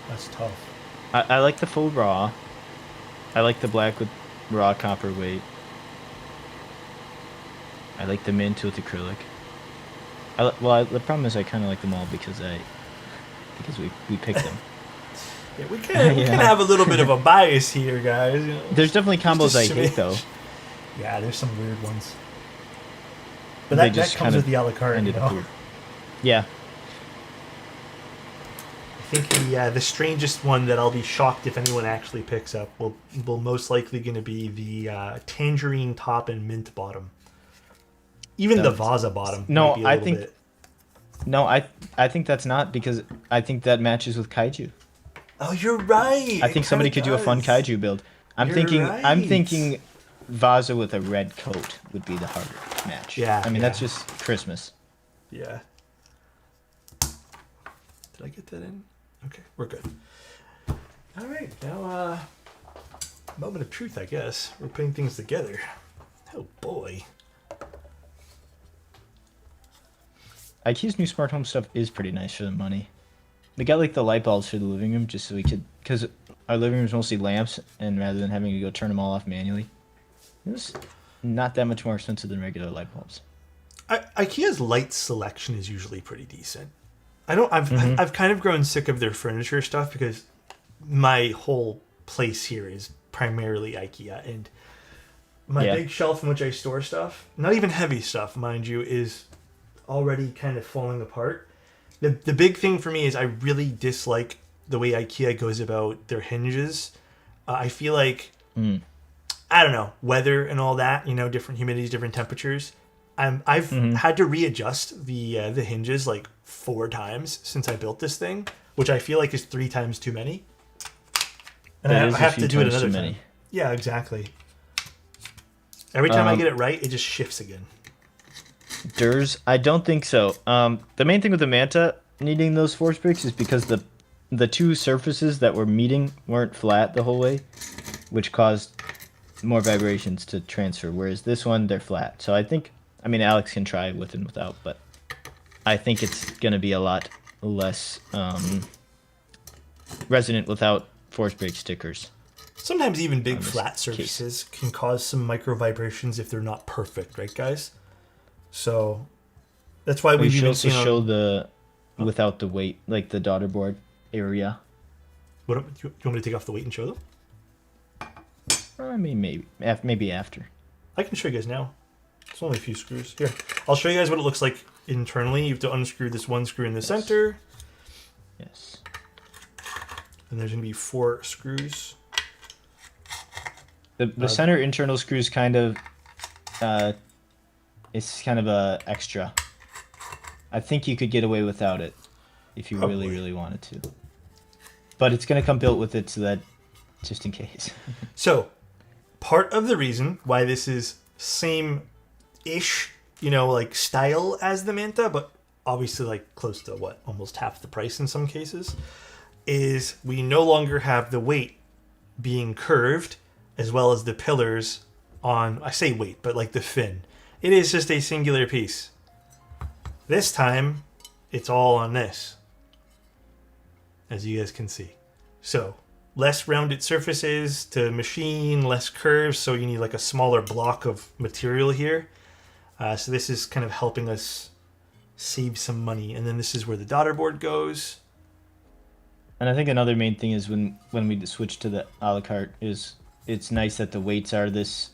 That's tough. I like the full raw. I like the black with raw copper weight. I like the mint with acrylic. The problem is I kind of like them all because we picked them. Yeah, we can have a little bit of a bias here, guys. You know, there's definitely combos I hate though. Yeah, there's some weird ones. But that comes with the a la carte, you know? Yeah. I think the strangest one that I'll be shocked if anyone actually picks up will most likely going to be the tangerine top and mint bottom. Even the Vaza bottom. No, I think. No, I think that's not because I think that matches with kaiju. Oh, you're right. I think somebody could do a fun kaiju build. I'm thinking Vaza with a red coat would be the harder match. Yeah. I mean, that's just Christmas. Yeah. Did I get that in? Okay, we're good. All right, now, moment of truth, I guess. We're putting things together. Oh, boy. IKEA's new smart home stuff is pretty nice for the money. They got, like, the light bulbs for the living room just so we could... Because our living room's mostly lamps, and rather than having to go turn them all off manually, it was not that much more expensive than regular light bulbs. IKEA's light selection is usually pretty decent. I've kind of grown sick of their furniture stuff because my whole place here is primarily IKEA, and my big shelf in which I store stuff, not even heavy stuff, mind you, is already kind of falling apart. The big thing for me is I really dislike the way IKEA goes about their hinges. I feel like I don't know, weather and all that. You know, different humidities, different temperatures. I've had to readjust the hinges like 4 times since I built this thing, which I feel like is 3 times too many. And I have to do it another time. Yeah, exactly. Every time I get it right, it just shifts again. DERS? I don't think so. The main thing with the Manta needing those force breaks is because the 2 surfaces that were meeting weren't flat the whole way, which caused more vibrations to transfer, whereas this one, they're flat. So I mean, Alex can try with and without, but I think it's going to be a lot less resonant without force break stickers. Sometimes even big flat surfaces can cause some micro vibrations if they're not perfect, right, guys? So that's why we've even seen show the without the weight, like the daughter board area. What you want me to take off the weight and show them? I mean, maybe after. I can show you guys now. It's only a few screws. Here, I'll show you guys what it looks like internally. You have to unscrew this one screw in the center. Yes. And there's going to be 4 screws. The center internal screw is kind of, it's kind of a extra. I think you could get away without it if you really, really wanted to. But it's going to come built with it so that, just in case. So, part of the reason why this is same-ish, you know, like style as the Manta, but obviously like close to what, almost half the price in some cases, is we no longer have the weight being curved as well as the pillars on, I say weight, but like the fin. It is just a singular piece. This time, it's all on this, as you guys can see. So, less rounded surfaces to machine, less curves, so you need like a smaller block of material here. So this is kind of helping us save some money. And then this is where the daughter board goes. And I think another main thing is when we switch to the a la carte is it's nice that the weights are this,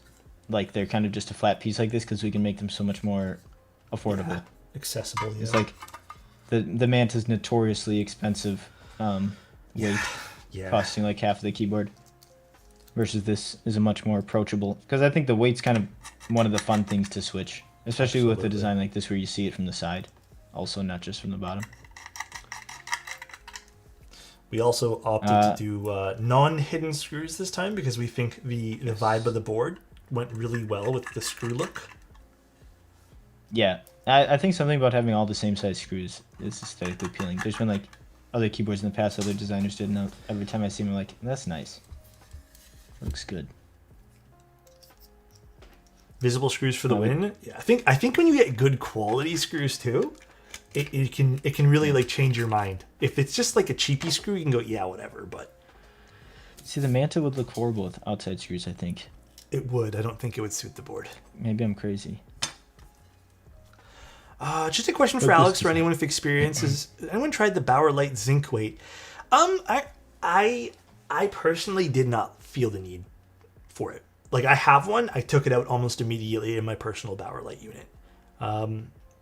like they're kind of just a flat piece like this because we can make them so much more affordable. Yeah, accessible, yeah. It's like the Manta's notoriously expensive weight, costing like half of the keyboard, versus this is a much more approachable, because I think the weight's kind of one of the fun things to switch, especially with a design like this where you see it from the side, also not just from the bottom. We also opted to do non-hidden screws this time because we think the vibe of the board went really well with the screw look. Yeah, I think something about having all the same size screws is aesthetically appealing. There's been like other keyboards in the past other designers did, and every time I see them I'm like, that's nice. Looks good. Visible screws for the win. Yeah, I think when you get good quality screws too, it can really like change your mind. If it's just like a cheapy screw, you can go, yeah, whatever. But see, the Manta would look horrible with outside screws, I think. It would. I don't think it would suit the board. Maybe I'm crazy. Just a question for Alex, for anyone with experience. Has anyone tried the Bauer Light Zinc weight? I personally did not feel the need for it. Like, I have one. I took it out almost immediately in my personal Bauer Light unit.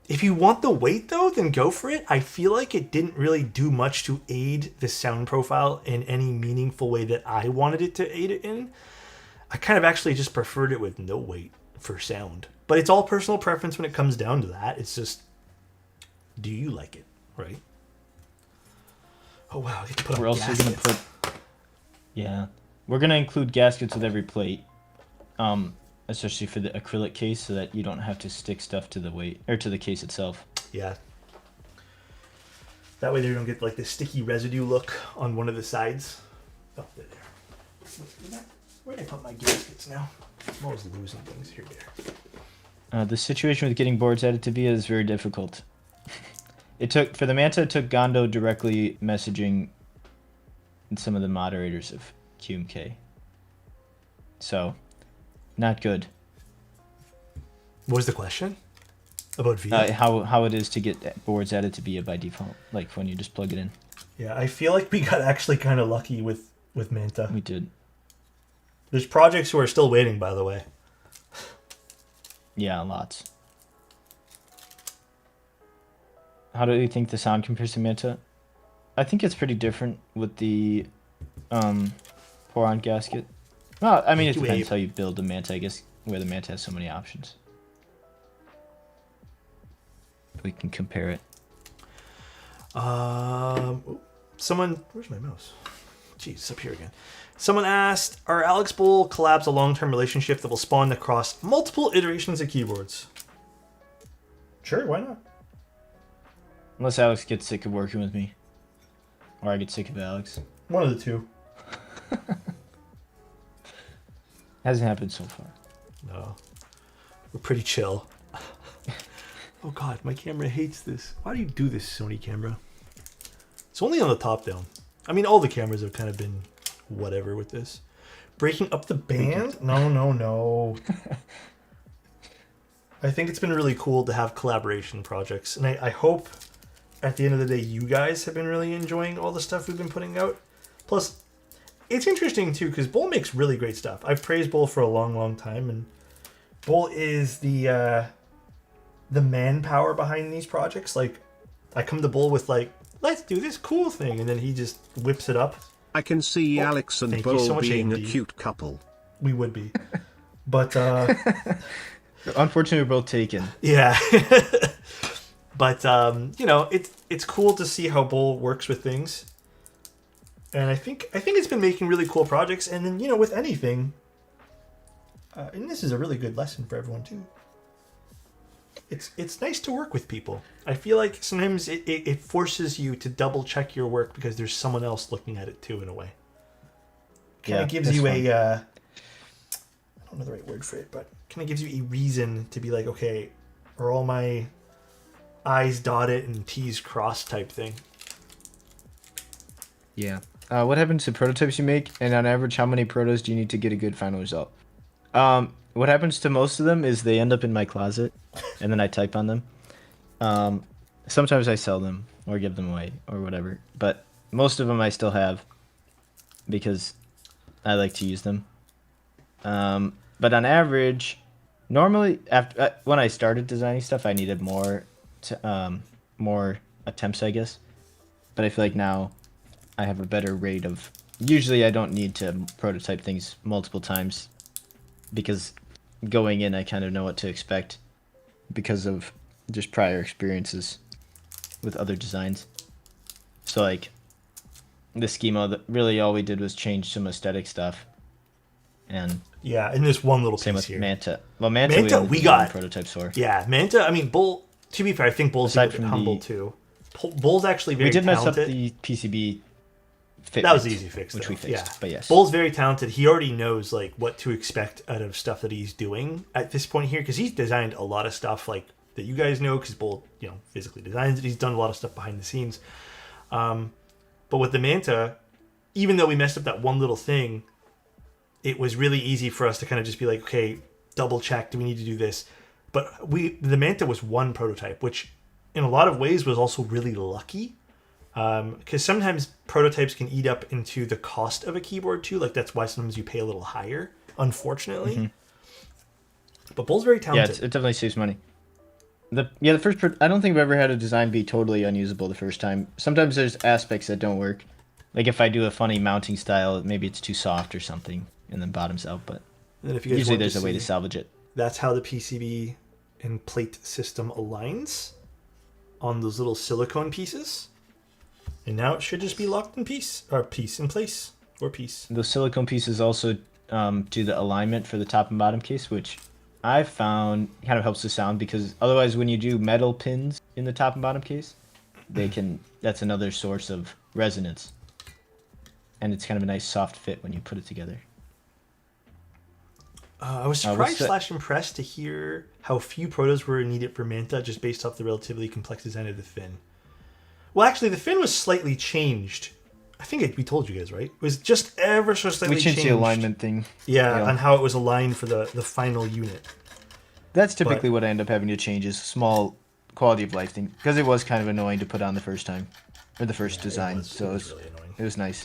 If you want the weight, though, then go for it. I feel like it didn't really do much to aid the sound profile in any meaningful way that I wanted it to aid it in. I kind of actually just preferred it with no weight for sound. But it's all personal preference when it comes down to that. It's just, do you like it, right? Oh, wow. I get to put on gaskets. Also going to put... Yeah. We're going to include gaskets with every plate. Especially for the acrylic case, so that you don't have to stick stuff to the weight or to the case itself. Yeah. That way they don't get like the sticky residue look on one of the sides. Oh, they're there. Where did I put my gaskets now? I'm always losing things here. There. The situation with getting boards added to VIA is very difficult. For the Manta, it took Gondo directly messaging some of the moderators of QMK. So. Not good. What was the question? About VIA? How it is to get boards added to VIA by default, like when you just plug it in. Yeah, I feel like we got actually kind of lucky with Manta. We did. There's projects who are still waiting, by the way. Yeah, lots. How do you think the sound compares to Manta? I think it's pretty different with the pour-on gasket. Well, I mean, it Thank you, depends Abe. how you build the Manta, I guess, where the Manta has so many options. We can compare it. Someone, where's my mouse? Jeez, it's up here again. Someone asked, are Alex Bowl collabs a long-term relationship that will spawn across multiple iterations of keyboards? Sure, why not? Unless Alex gets sick of working with me. Or I get sick of Alex. One of the two. Hasn't happened so far. No. We're pretty chill. Oh god, my camera hates this. Why do you do this, Sony camera? It's only on the top down. I mean, all the cameras have kind of been whatever with this. Breaking up the band? No. I think it's been really cool to have collaboration projects. And I hope at the end of the day, you guys have been really enjoying all the stuff we've been putting out. Plus, it's interesting too, because Bull makes really great stuff. I've praised Bull for a long, long time. And Bull is the manpower behind these projects. Like, I come to Bull with like, let's do this cool thing. And then he just whips it up. I can see Alex and thank you Bull so much, being a AMD. cute couple. We would be. But, Unfortunately, we're both taken. yeah. But, you know, it's cool to see how Bull works with things. And I think it's been making really cool projects. And then, you know, with anything, and this is a really good lesson for everyone too. It's nice to work with people. I feel like sometimes it forces you to double check your work because there's someone else looking at it too in a way. Kind of gives that's you fun. I don't know the right word for it, but kind of gives you a reason to be like, okay, are all my I's dotted and T's crossed type thing. Yeah. What happens to prototypes you make, and on average, how many protos do you need to get a good final result? What happens to most of them is they end up in my closet, and then I type on them. Sometimes I sell them or give them away or whatever, but most of them I still have because I like to use them. But on average, normally after when I started designing stuff, I needed more attempts, I guess. But I feel like now I have a better rate of. Usually, I don't need to prototype things multiple times because going in, I kind of know what to expect because of just prior experiences with other designs. So like the schema, really all we did was change some aesthetic stuff, and Yeah, in this one little same piece with here. Manta. Well, Manta We got prototypes for. Yeah, Manta. I mean, Bull. To be fair, I think Bull's a Aside bit from humble the- too. Bull's actually very We did mess talented. up the PCB fit. That was an easy fix, which though. we fixed. Yeah. But yes, Bull's very talented. He already knows like what to expect out of stuff that he's doing at this point here because he's designed a lot of stuff like that you guys know because Bull, you know, physically designs it. He's done a lot of stuff behind the scenes. But with the Manta, even though we messed up that one little thing, it was really easy for us to kind of just be like, okay, double check. Do we need to do this? But the Manta was one prototype, which in a lot of ways was also really lucky. Because sometimes prototypes can eat up into the cost of a keyboard too. Like that's why sometimes you pay a little higher, unfortunately. Mm-hmm. But Bull's very yeah, talented. it definitely saves money. The first I don't think I've ever had a design be totally unusable the first time. Sometimes there's aspects that don't work. Like if I do a funny mounting style, maybe it's too soft or something, and then bottoms out. But And then if you guys usually want there's a way to see, salvage it. that's how the PCB and plate system aligns on those little silicone pieces. And now it should just be locked in piece in place. Those silicone pieces also do the alignment for the top and bottom case, which I found kind of helps the sound because otherwise when you do metal pins in the top and bottom case, that's another source of resonance. And it's kind of a nice soft fit when you put it together. I was surprised / impressed to hear how few protos were needed for Manta just based off the relatively complex design of the fin. Well, actually, the fin was slightly changed. I think we told you guys, right? It was just ever so slightly We changed the alignment thing. Yeah, on how it was aligned for the final unit. That's typically what I end up having to change is small quality of life thing because it was kind of annoying to put on the first time or the first design. It was really annoying. It was nice.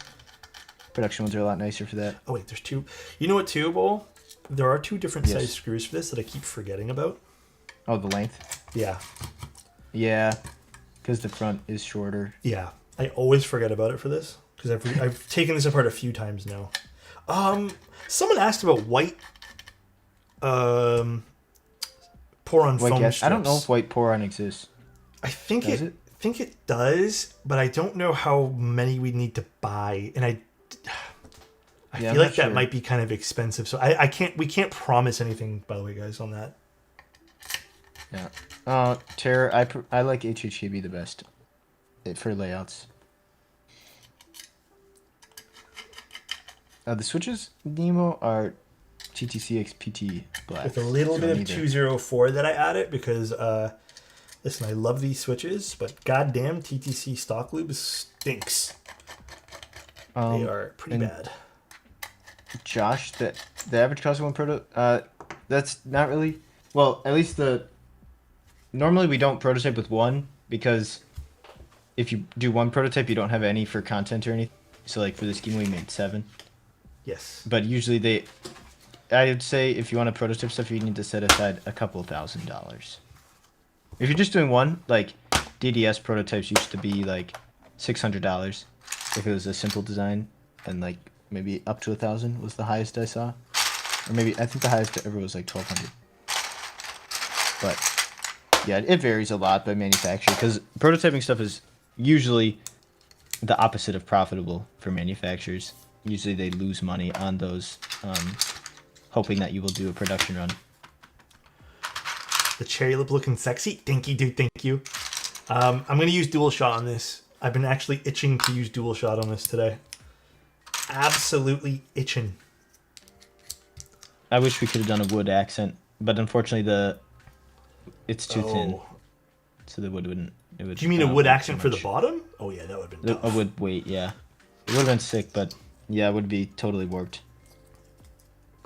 Production ones are a lot nicer for that. Oh wait, there's two. You know what, too, Bull? There are two different Yes. size screws for this that I keep forgetting about. Oh, the length. Yeah, Yeah, because the front is shorter. yeah. I always forget about it for this because I've taken this apart a few times now. Someone asked about white pour-on foam strips. I don't know if white pour-on exists. I think it does, but I don't know how many we need to buy, and I feel like that might be kind of expensive. So we can't promise anything, by the way, guys, on that. Yeah. Terror. I like HHKB the best for layouts. The switches, Nemo, are TTCX-PT black. With a little bit of 204 that I added because, listen, I love these switches, but goddamn TTC stock lube stinks. They are pretty bad. Josh, the average cost of one proto, that's not really, well, at least normally we don't prototype with one because if you do one prototype, you don't have any for content or anything. So like for this game, we made 7. Yes. But usually I would say if you want to prototype stuff, you need to set aside a couple $1,000s. If you're just doing one, like DDS prototypes used to be like $600 if it was a simple design, and like maybe up to 1,000 was the highest I saw, or maybe I think the highest ever was like 1,200. But yeah, it varies a lot by manufacturer because prototyping stuff is usually the opposite of profitable for manufacturers. Usually they lose money on those, hoping that you will do a production run. The cherry lip looking sexy. Thank you, dude. Thank you. I'm going to use dual shot on this. I've been actually itching to use dual shot on this today. Absolutely itching. I wish we could have done a wood accent, but unfortunately it's too thin. So the wood wouldn't... Do you mean a wood accent for the bottom? Oh yeah, that would have been tough. A wood weight, yeah. It would have been sick, but yeah, it would be totally warped.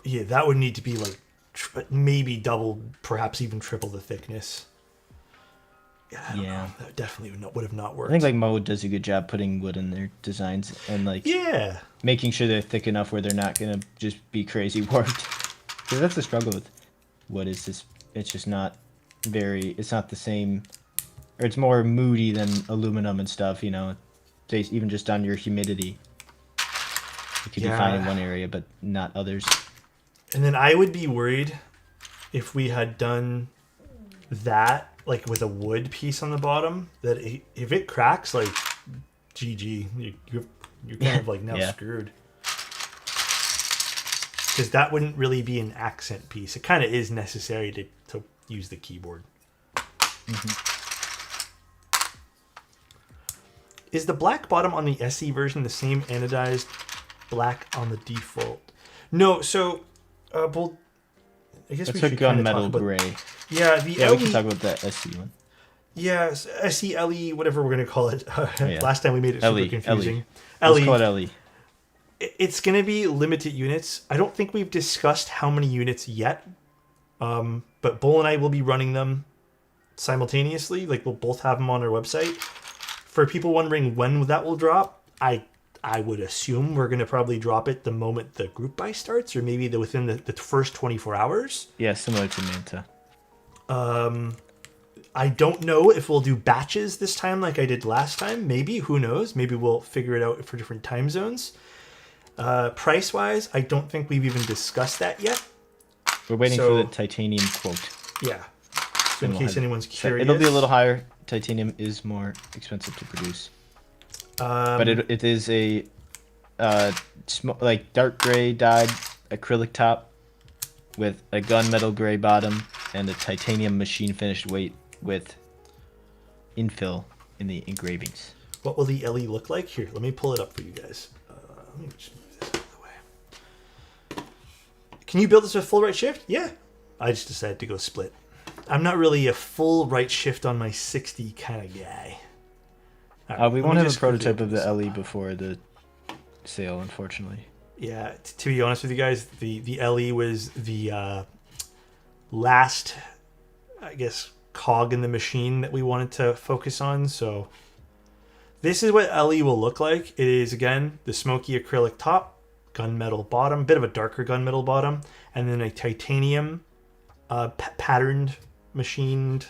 Yeah, that would need to be like maybe double, perhaps even triple the thickness. Yeah, I don't know. That definitely would have not worked. I think like Mode does a good job putting wood in their designs and like making sure they're thick enough where they're not gonna just be crazy warped. Because that's the struggle with wood, is just it's just not it's not the same, or it's more moody than aluminum and stuff, you know, based even just on your humidity. You could be fine in one area, but not others. And then I would be worried if we had done that, like with a wood piece on the bottom, that if it cracks, like, GG, you're kind of like now screwed. Because that wouldn't really be an accent piece. It kind of is necessary to use the keyboard. Is the black bottom on the SE version the same anodized black on the default? No, so, well, I guess it's we a should gunmetal gray. Yeah, we can talk about the SE one. Yeah, SE, LE, whatever we're going to call it. Last time we made it super confusing. Let's call it LE. It's going to be limited units. I don't think we've discussed how many units yet, but Bull and I will be running them simultaneously. Like, we'll both have them on our website. For people wondering when that will drop, I would assume we're going to probably drop it the moment the group buy starts, or maybe within the first 24 hours. Yeah, similar to Manta. I don't know if we'll do batches this time like I did last time. Maybe, who knows? Maybe we'll figure it out for different time zones. Price-wise, I don't think we've even discussed that yet. We're waiting for the titanium quote. Yeah. So in case anyone's curious. It'll be a little higher. Titanium is more expensive to produce. But it is a like dark gray dyed acrylic top with a gunmetal gray bottom and a titanium machine finished weight with infill in the engravings. What will the LE look like? Here, let me pull it up for you guys. Let me just move this out of the way. Can you build this with full right shift? Yeah. I just decided to go split. I'm not really a full right shift on my 60 kind of guy. Right, we won't have a prototype of the LE before the sale, unfortunately. Yeah, to be honest with you guys, the LE was the last, I guess, cog in the machine that we wanted to focus on. So this is what LE will look like. It is, again, the smoky acrylic top, gunmetal bottom, bit of a darker gunmetal bottom, and then a titanium patterned machined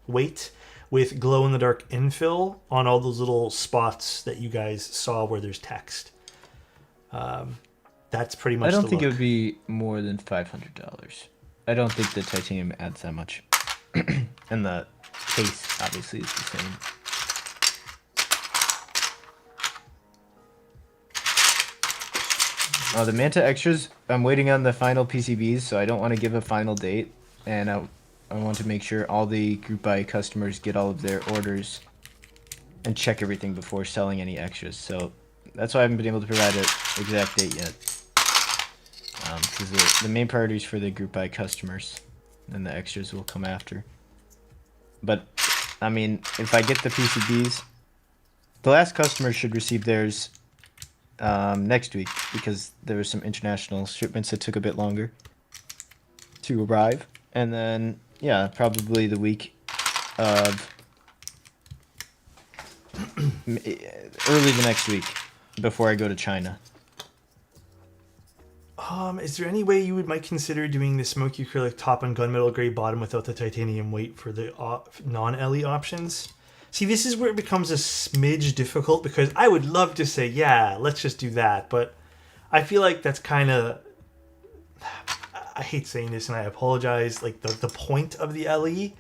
weight with glow-in-the-dark infill on all those little spots that you guys saw where there's text. That's pretty much I don't the think it look. would be more than $500. I don't think the titanium adds that much. And the case, obviously, is the same. Oh, the Manta extras, I'm waiting on the final PCBs, so I don't want to give a final date. And I want to make sure all the group buy customers get all of their orders and check everything before selling any extras. So that's why I haven't been able to provide an exact date yet. Because the main priority is for the group buy customers, and the extras will come after. But, I mean, if I get the PCBs, the last customer should receive theirs next week, because there were some international shipments that took a bit longer to arrive. And then, yeah, probably the week of early the next week before I go to China. Is there any way you might consider doing the smoky acrylic top and gunmetal gray bottom without the titanium weight for the non-LE options? See, this is where it becomes a smidge difficult, because I would love to say, yeah, let's just do that, but I feel like that's kind of... I hate saying this, and I apologize. Like, the point of the LE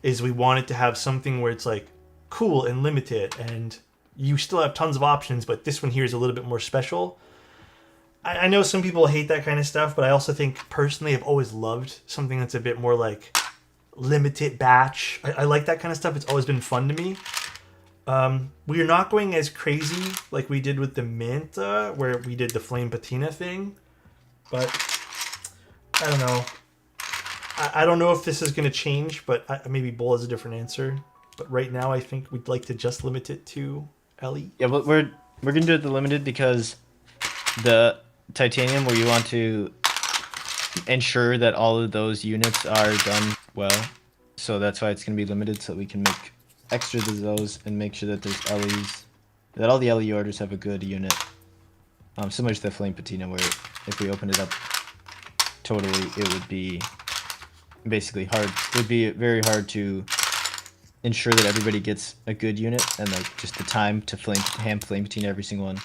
is we want it to have something where it's, like, cool and limited, and you still have tons of options, but this one here is a little bit more special. I know some people hate that kind of stuff, but I also think, personally, I've always loved something that's a bit more, like, limited batch. I like that kind of stuff. It's always been fun to me. We are not going as crazy like we did with the Manta, where we did the flame patina thing, but I don't know. I don't know if this is going to change, but maybe Bull has a different answer. But right now, I think we'd like to just limit it to LE. Yeah, but we're gonna do it the limited, because the titanium, where you want to ensure that all of those units are done well, so that's why it's gonna be limited, so we can make extras of those and make sure that there's LEs, that all the LE orders have a good unit. Similar to the flame patina, where if we open it up totally, it would be basically hard. It would be very hard to ensure that everybody gets a good unit, and like just the time to hand flame patina every single one.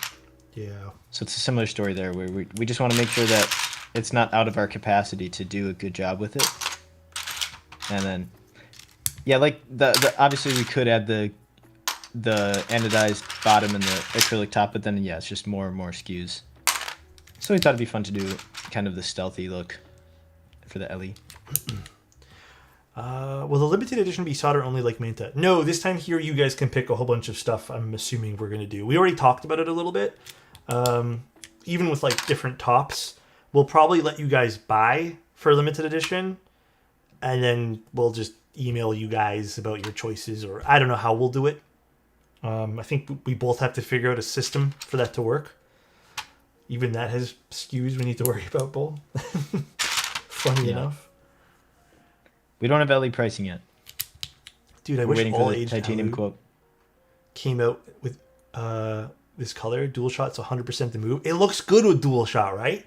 Yeah. So it's a similar story there, where we just want to make sure that it's not out of our capacity to do a good job with it. And then, yeah, like the obviously we could add the anodized bottom and the acrylic top, but then yeah, it's just more and more SKUs. So we thought it'd be fun to do kind of the stealthy look for the LE. Will the limited edition be solder only like Manta? No, this time here you guys can pick a whole bunch of stuff. I'm assuming we're going to do. We already talked about it a little bit. Even with like different tops, we'll probably let you guys buy for limited edition, and then we'll just email you guys about your choices, or I don't know how we'll do it. I think we both have to figure out a system for that to work. Even that has SKUs we need to worry about, Bull. Funny enough. We don't have LE pricing yet. Dude, I We're wish waiting all for the aged titanium Alu quote. came out with this color. Dual shot's 100% the move. It looks good with dual shot, right?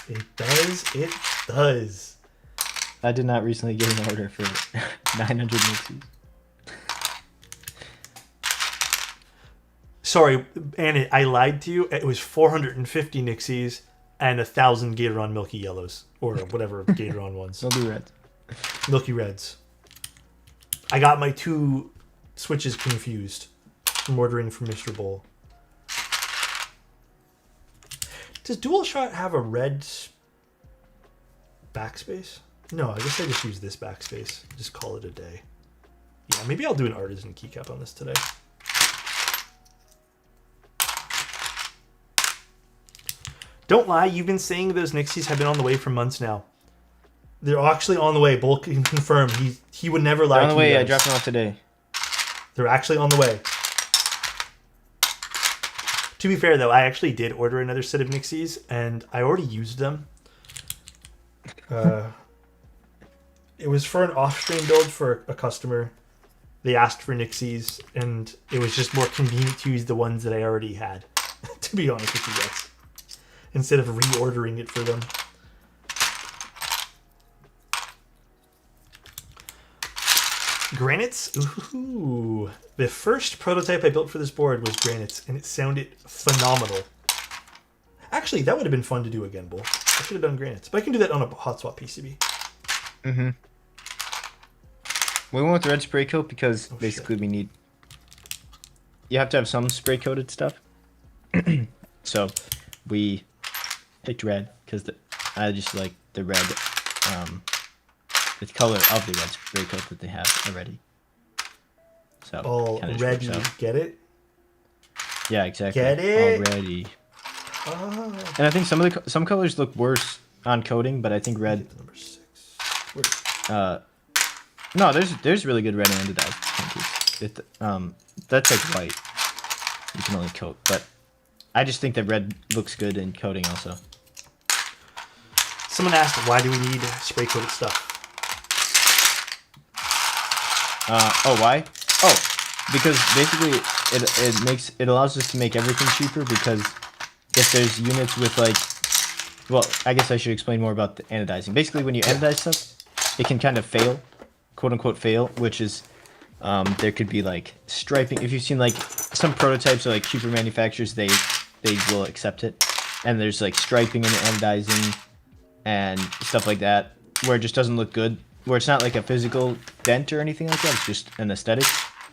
It does. It does. I did not recently get an order for 900 Nixies. Sorry, and I lied to you. It was 450 Nixies and 1,000 Gatoron Milky Yellows, or whatever Gatoron ones. They'll do red. Milky Reds. I got my two switches confused from ordering from Mr. Bull. Does DualShot have a red backspace? No, I guess I just use this backspace. Just call it a day. Yeah, maybe I'll do an artisan keycap on this today. Don't lie, you've been saying those Nixies have been on the way for months now. They're actually on the way. Bull can confirm. He would never lie to you. They're on the way. guys. I dropped them off today. They're actually on the way. To be fair, though, I actually did order another set of Nixies, and I already used them. It was for an off-stream build for a customer. They asked for Nixies, and it was just more convenient to use the ones that I already had, to be honest with you guys, instead of reordering it for them. Granites? Ooh. The first prototype I built for this board was granites, and it sounded phenomenal. Actually, that would have been fun to do again, Bull. I should have done granites, but I can do that on a hot swap PCB. Mm-hmm. We went with red spray coat because basically we need... You have to have some spray coated stuff. So we picked red because I just like the red, the color of the red spray coat that they have already. So already, get it? Yeah, exactly. Get it? Already. And I think some colors look worse on coating, but I think red. Number 6. No, there's really good red anodized. That's like white. You can only coat, but I just think that red looks good in coating also. Someone asked, why do we need spray coated stuff? Why? Oh, because basically it allows us to make everything cheaper, because if there's units with like, well, I guess I should explain more about the anodizing. Basically, when you anodize stuff, it can kind of fail, quote unquote fail, which is there could be like striping. If you've seen like some prototypes or like cheaper manufacturers, they will accept it, and there's like striping in the anodizing and stuff like that, where it just doesn't look good, where it's not like a physical dent or anything like that, it's just an aesthetic.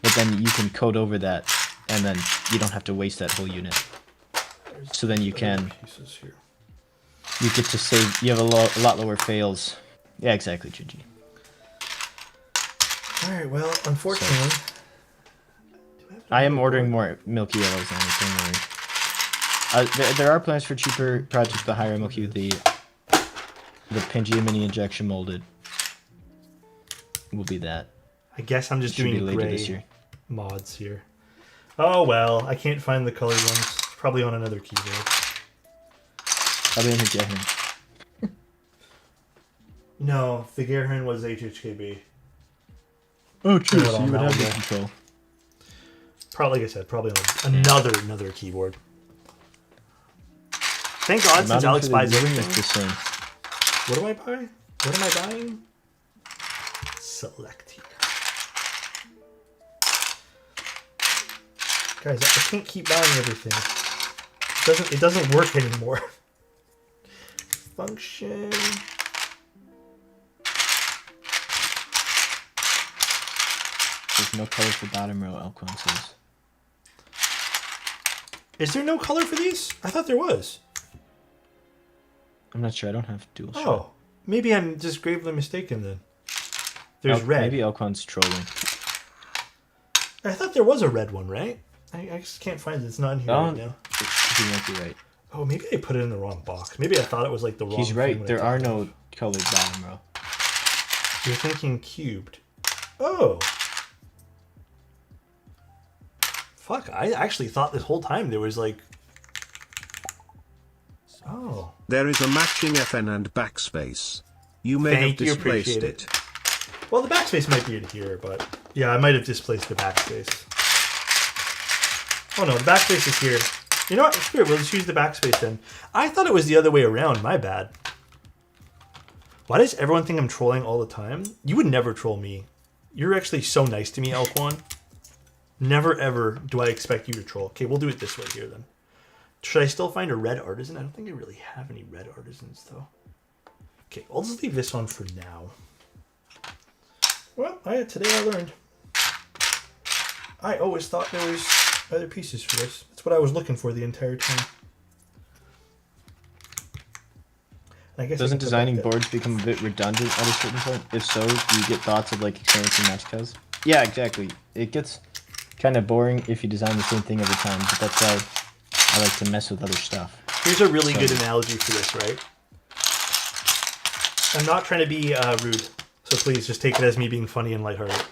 But then you can coat over that, and then you don't have to waste that whole unit. So then you can, you get to save, you have a lot lower fails. Yeah, exactly, Gigi. Alright, well, unfortunately... I am ordering more Milky Yellows on it, don't worry. There are plans for cheaper projects with the higher MLQ, the Pangea Mini injection molded will be that. I guess I'm just doing later gray this year. Mods here. Oh well, I can't find the colored ones. Probably on another keyboard. Probably in the Gehern. No, the Gehern was HHKB. Oh, true. So So you would have the control. Probably, like I said, probably on another keyboard. Thank God, since Alex buys everything. The same. What do I buy? What am I buying? Select here. Guys, I can't keep buying everything. It doesn't work anymore. Function. There's no color for bottom row, Elquan says. Is there no color for these? I thought there was. I'm not sure. I don't have dual shot. Oh, maybe I'm just gravely mistaken then. There's red. Maybe Elquan's trolling. I thought there was a red one, right? I just can't find it. It's not in here right now. He might be right. Oh, maybe I put it in the wrong box. Maybe I thought it was like the wrong. He's right. thing There are no colored bottom row. You're thinking cubed. Oh. Fuck, I actually thought this whole time there was like... Oh. There is a matching FN and backspace. You may have displaced it. Well, the backspace might be in here, but... Yeah, I might have displaced the backspace. Oh no, the backspace is here. You know what? Screw it, we'll just use the backspace then. I thought it was the other way around, my bad. Why does everyone think I'm trolling all the time? You would never troll me. You're actually so nice to me, Elquan. Never ever do I expect you to troll. Okay, we'll do it this way here then. Should I still find a red artisan? I don't think I really have any red artisans though. Okay, I'll just leave this on for now. Well, today I learned. I always thought there was other pieces for this. That's what I was looking for the entire time. And I guess doesn't designing boards become a bit redundant at a certain point? If so, do you get thoughts of like experiencing match codes? Yeah, exactly. It gets kind of boring if you design the same thing every time, but that's why I like to mess with other stuff. Here's a really good analogy for this, right? I'm not trying to be rude, so please just take it as me being funny and lighthearted.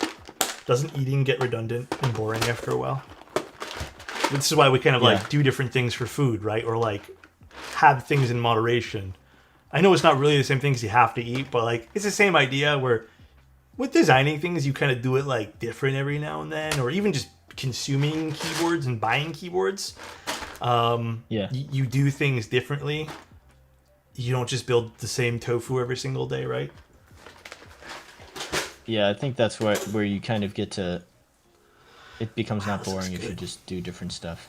Doesn't eating get redundant and boring after a while? This is why we kind of like do different things for food, right? Or like have things in moderation. I know it's not really the same things you have to eat, but like it's the same idea where with designing things, you kind of do it like different every now and then, or even just consuming keyboards and buying keyboards. You do things differently. You don't just build the same tofu every single day, right? Yeah, I think that's where you kind of get to. It becomes Wow, not this looks boring if you good. just do different stuff.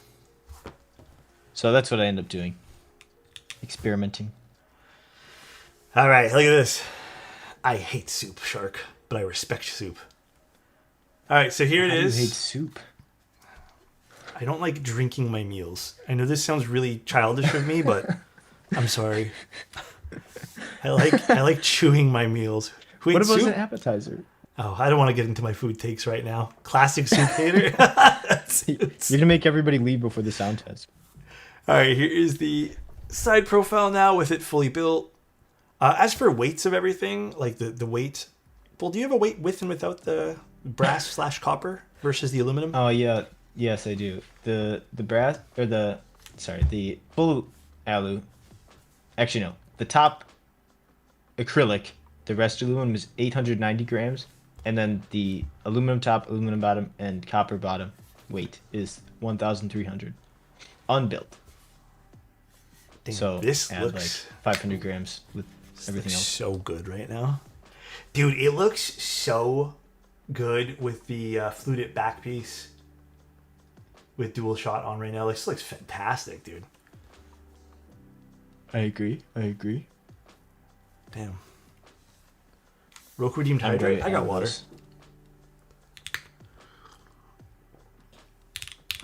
So that's what I end up doing. Experimenting. All right, look at this. I hate soup, Shark, but I respect soup. All right, so here it How do you hate is. soup? I don't like drinking my meals. I know this sounds really childish of me, but I'm sorry. I like chewing my meals. Who What eats about an soup? appetizer? Oh, I don't want to get into my food takes right now. Classic soup hater. You're gonna make everybody leave before the sound test. All right, here is the side profile now with it fully built. As for weights of everything, like the weight, well, do you have a weight with and without the brass slash copper versus the aluminum? Oh yeah, yes I do. The brass or the full alu. Actually no, the top acrylic, the rest aluminum is 890 grams, and then the aluminum top, aluminum bottom, and copper bottom weight is 1,300, unbuilt. Dang, So this add looks like 500 grams with everything looks else. so good right now, dude. It looks so good with the fluted back piece with dual shot on right now. This looks fantastic, dude. I agree. Damn. Roku redeemed I'm hydrate. great I got at water. this.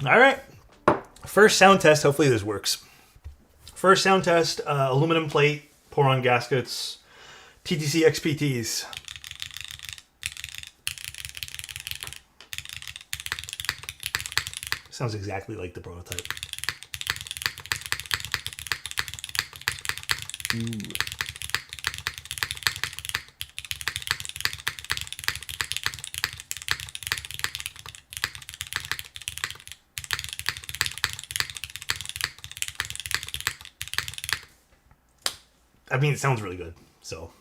All right. First sound test. Hopefully this works. First sound test. Aluminum plate. Pour on gaskets. TTC XPTs. Sounds exactly like the prototype. Ooh. I mean, it sounds really good. So,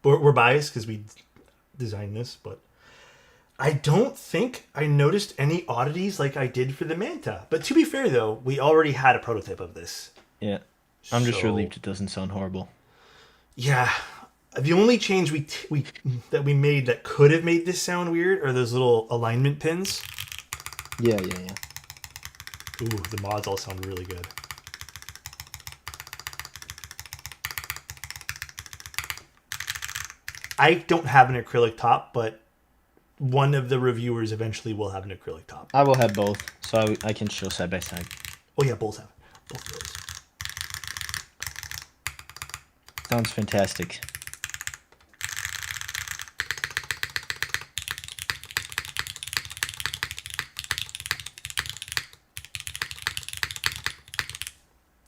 we're biased because we designed this, but I don't think I noticed any oddities like I did for the Manta. But to be fair, though, we already had a prototype of this. Yeah. I'm just So- relieved it doesn't sound horrible. Yeah, the only change that we made that could have made this sound weird are those little alignment pins. Yeah. Ooh, the mods all sound really good. I don't have an acrylic top, but one of the reviewers eventually will have an acrylic top. I will have both, so I can show side by side. Oh yeah, both have both of those. Sounds fantastic.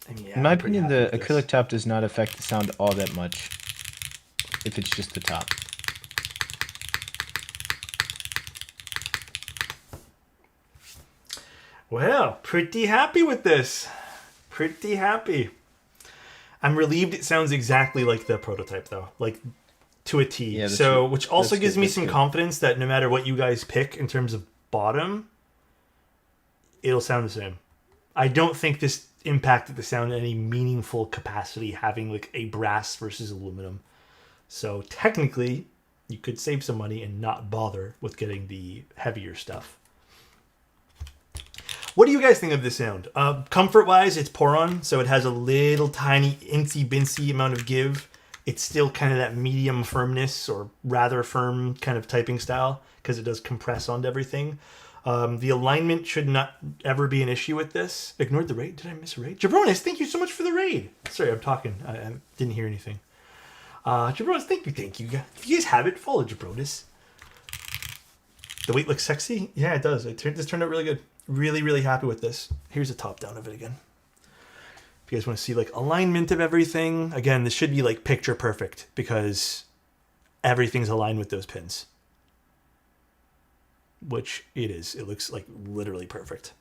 I mean, yeah, In my I'm pretty opinion, happy the with acrylic this. top does not affect the sound all that much if it's just the top. Well, pretty happy with this. Pretty happy. I'm relieved it sounds exactly like the prototype, though. Like, to a T. Yeah, that's So, good. which also That's gives good, me that's some good. confidence that no matter what you guys pick in terms of bottom, it'll sound the same. I don't think this impacted the sound in any meaningful capacity, having like a brass versus aluminum. So technically, you could save some money and not bother with getting the heavier stuff. What do you guys think of this sound? Comfort-wise, it's pour-on, so it has a little tiny incy-bincy amount of give. It's still kind of that medium firmness or rather firm kind of typing style because it does compress onto everything. The alignment should not ever be an issue with this. Ignored the raid. Did I miss a raid? Jabronis, thank you so much for the raid. Sorry, I'm talking. I didn't hear anything. Jabronis, thank you. If you guys have it, follow Jabronis. The weight looks sexy. Yeah, it does. This turned out really good. Really, really happy with this. Here's a top down of it again. If you guys want to see like alignment of everything, again, this should be like picture perfect because everything's aligned with those pins. Which it is. It looks like literally perfect.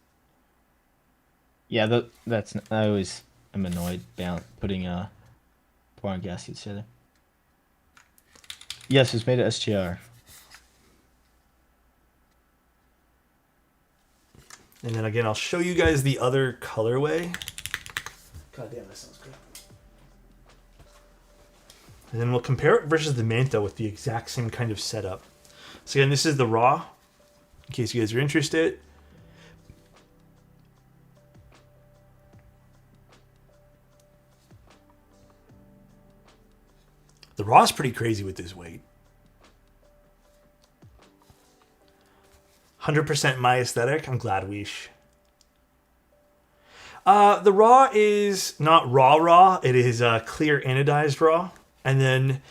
Yeah, that's. I always am annoyed putting pouring gaskets together. Yes, it's made of SGR. And then again, I'll show you guys the other colorway. God damn, that sounds good. And then we'll compare it versus the Manta with the exact same kind of setup. So again, this is the raw, in case you guys are interested. The raw is pretty crazy with this weight. 100% my aesthetic. I'm glad Weesh. The raw is not raw. It is clear anodized raw. And then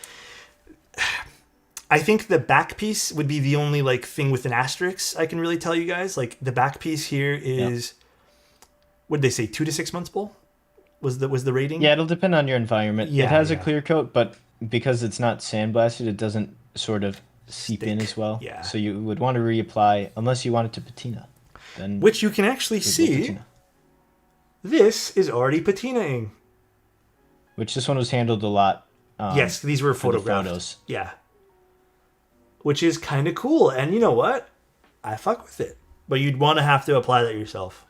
I think the back piece would be the only like thing with an asterisk I can really tell you guys. Like the back piece here is, what did they say, 2 to 6 months bull? Was the rating? Yeah, it'll depend on your environment. Yeah, it has a clear coat, but because it's not sandblasted, it doesn't sort of seep in Stick. as well. Yeah. So you would want to reapply unless you want it to patina. Then Which you can actually it will see. patina. This is already patinaing. Which this one was handled a lot. Yes, these were for the photographed. photos. Yeah. Which is kind of cool. And you know what? I fuck with it. But you'd want to have to apply that yourself.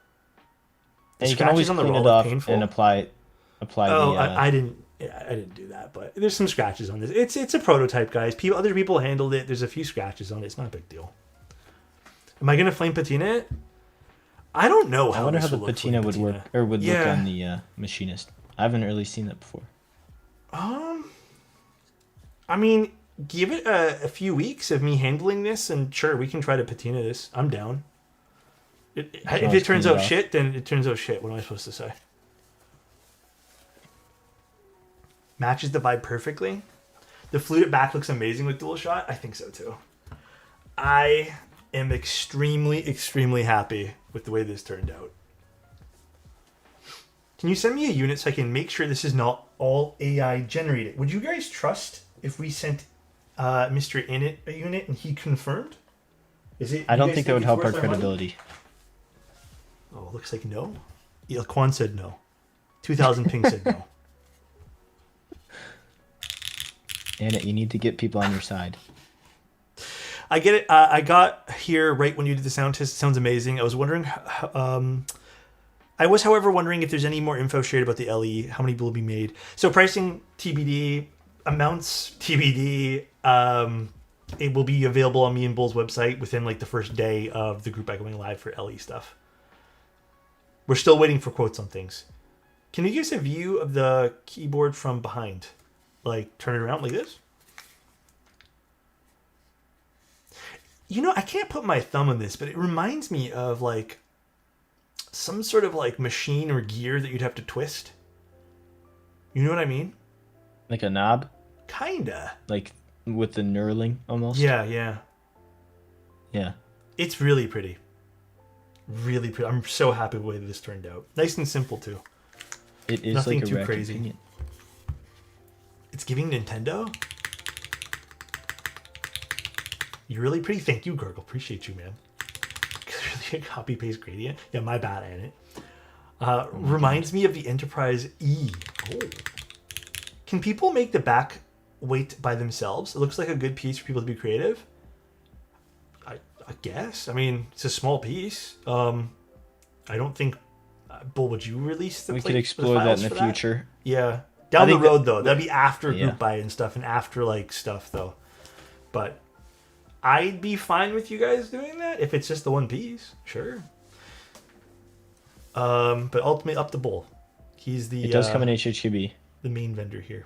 The And you can always scratches on the clean roll it are off painful. and apply Oh, the. I didn't do that, but there's some scratches on this. It's a prototype, guys. Other people handled it. There's a few scratches on it. It's not a big deal. Am I gonna flame patina it? I don't know how. I wonder how this the will look patina flame would work or would look Yeah. on the machinist. I haven't really seen that before. I mean, give it a few weeks of me handling this, and sure, we can try to patina this. I'm down. If always it turns clean it out off. shit, then it turns out shit. What am I supposed to say? Matches the vibe perfectly. The fluted back looks amazing with dual shot. I think so too. I am extremely, extremely happy with the way this turned out. Can you send me a unit so I can make sure this is not all AI generated? Would you guys trust if we sent Mr. Init a unit and he confirmed? Is it? I you don't guys think that would it's help our worth money? credibility. Oh, it looks like no. Yeah, Quan said no. 2000 ping said no. And you need to get people on your side. I get it. I got here right when you did the sound test. It sounds amazing. I was wondering. I was, however, wondering if there's any more info shared about the LE. How many will be made? So pricing TBD, amounts TBD. It will be available on me and Bull's website within like the first day of the group by going live for LE stuff. We're still waiting for quotes on things. Can you give us a view of the keyboard from behind? Like turn it around like this? You know, I can't put my thumb on this, but it reminds me of like some sort of like machine or gear that you'd have to twist. You know what I mean? Like a knob? Kinda. Like with the knurling almost? Yeah, yeah. Yeah. It's really pretty. Really pretty. I'm so happy with the way that this turned out. Nice and simple too. It is Nothing like a too rack crazy. opinion. It's giving Nintendo. You're really pretty. Thank you, Gurgle. Appreciate you, man. Really a copy paste gradient. Yeah, my bad, ain't it? Reminds me of the Enterprise E. Oh. Can people make the back weight by themselves? It looks like a good piece for people to be creative. I guess. I mean, it's a small piece. I don't think. Bull, would you release the? We plate- could the explore that files in the for that? future. Yeah. Down the think road, though. That'd be after Yeah. group buy and stuff and after, like, stuff, though. But I'd be fine with you guys doing that if it's just the one piece. Sure. But ultimately, up to Bull. He's the... It does come in HHQB. the main vendor here.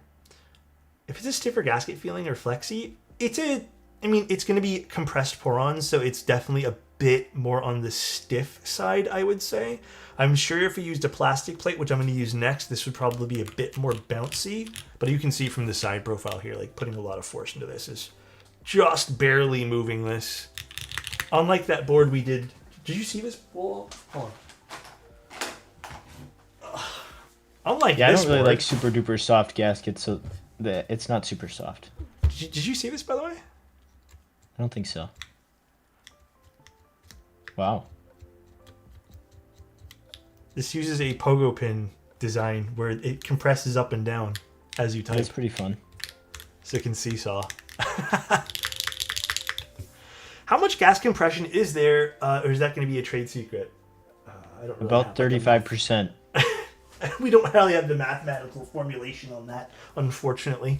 If it's a stiffer gasket feeling or flexi, it's going to be compressed porons, so it's definitely a bit more on the stiff side, I would say. I'm sure if we used a plastic plate, which I'm going to use next, this would probably be a bit more bouncy. But you can see from the side profile here, like putting a lot of force into this is just barely moving this. Unlike that board we did. Did you see this? Well, hold on. Unlike Yeah, I this don't really board, like super duper soft gaskets, so it's not super soft. Did you see this, by the way? I don't think so. Wow. This uses a pogo pin design where it compresses up and down as you type, That's pretty fun. so it can seesaw. How much gas compression is there, or is that going to be a trade secret? I don't really About have, like, 35%. we don't really have the mathematical formulation on that, unfortunately.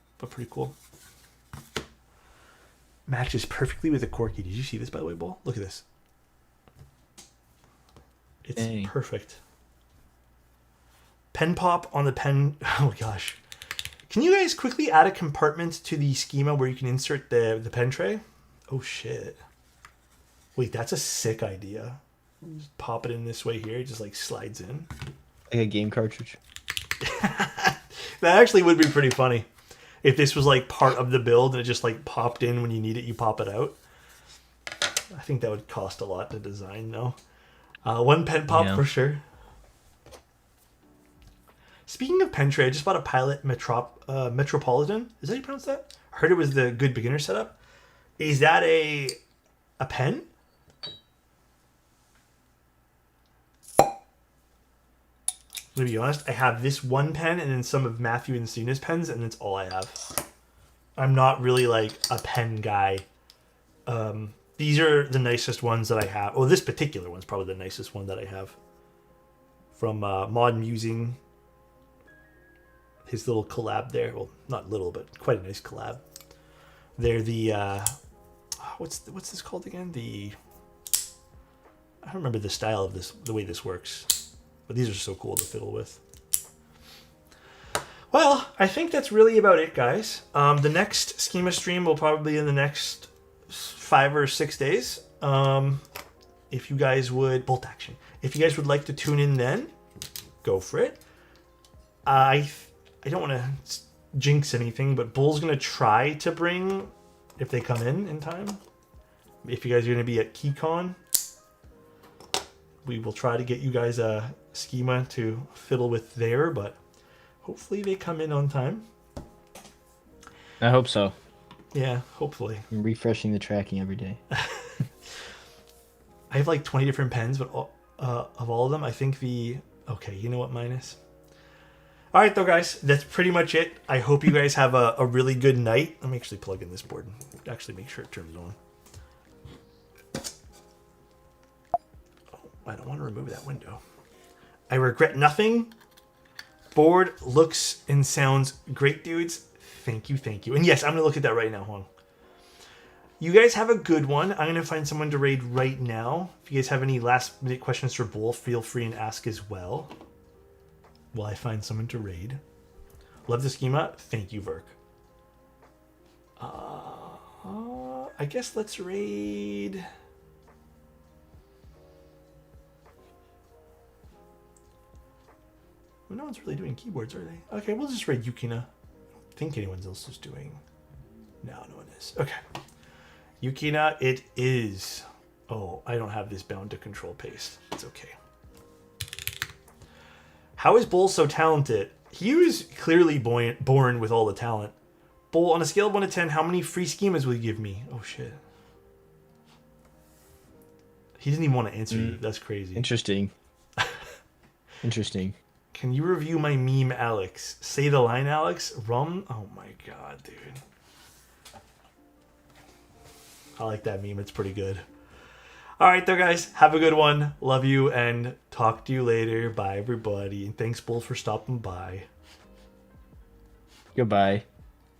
but pretty cool. Matches perfectly with the Corky. Did you see this, by the way, Bull? Look at this. It's perfect. Pen pop on the pen. Oh gosh. Can you guys quickly add a compartment to the schema where you can insert the pen tray? Oh shit. Wait, that's a sick idea. Just pop it in this way here. It just like slides in. Like a game cartridge. That actually would be pretty funny. If this was like part of the build and it just like popped in when you need it, you pop it out. I think that would cost a lot to design though. One pen pop for sure. Speaking of pen tray, I just bought a Pilot Metropolitan. Is that how you pronounce that? I heard it was the good beginner setup. Is that a pen? To be honest, I have this one pen and then some of Matthew and Cena's pens, and that's all I have. I'm not really like a pen guy. These are the nicest ones that I have. Oh, this particular one's probably the nicest one that I have. From Mod Musing. His little collab there. Well, not little, but quite a nice collab. They're the... what's this called again? I don't remember the style of this, the way this works. But these are so cool to fiddle with. Well, I think that's really about it, guys. The next Schema stream will probably be in the next 5 or 6 days. If you guys would... Bolt action. If you guys would like to tune in then, go for it. I don't want to jinx anything, but Bull's going to try to bring, if they come in time. If you guys are going to be at KeyCon, we will try to get you guys a schema to fiddle with there, but hopefully they come in on time. I hope so. Yeah, hopefully. I'm refreshing the tracking every day. I have like 20 different pens, but of all of them, I think okay, you know what mine is? All right, though, guys, that's pretty much it. I hope you guys have a really good night. Let me actually plug in this board and actually make sure it turns on. I don't want to remove that window. I regret nothing. Board looks and sounds great, dudes. Thank you, thank you. And yes, I'm going to look at that right now. Hold on. You guys have a good one. I'm going to find someone to raid right now. If you guys have any last minute questions for Bull, feel free and ask as well. While I find someone to raid. Love the schema. Thank you, Verk. I guess let's raid... Well, no one's really doing keyboards, are they? Okay, we'll just raid Yukina. I don't think anyone else is doing... No one is. Okay. Yukina, it is. Oh, I don't have this bound to control paste. It's okay. How is Bull so talented? He was clearly born with all the talent. Bull, on a scale of 1 to 10, how many free schemas will you give me? Oh, shit. He didn't even want to answer you. That's crazy. Interesting. Interesting. Can you review my meme, Alex? Say the line, Alex. Rum? Oh my god, dude. I like that meme. It's pretty good. Alright, though, guys. Have a good one. Love you, and talk to you later. Bye, everybody. And thanks, Bull, for stopping by. Goodbye.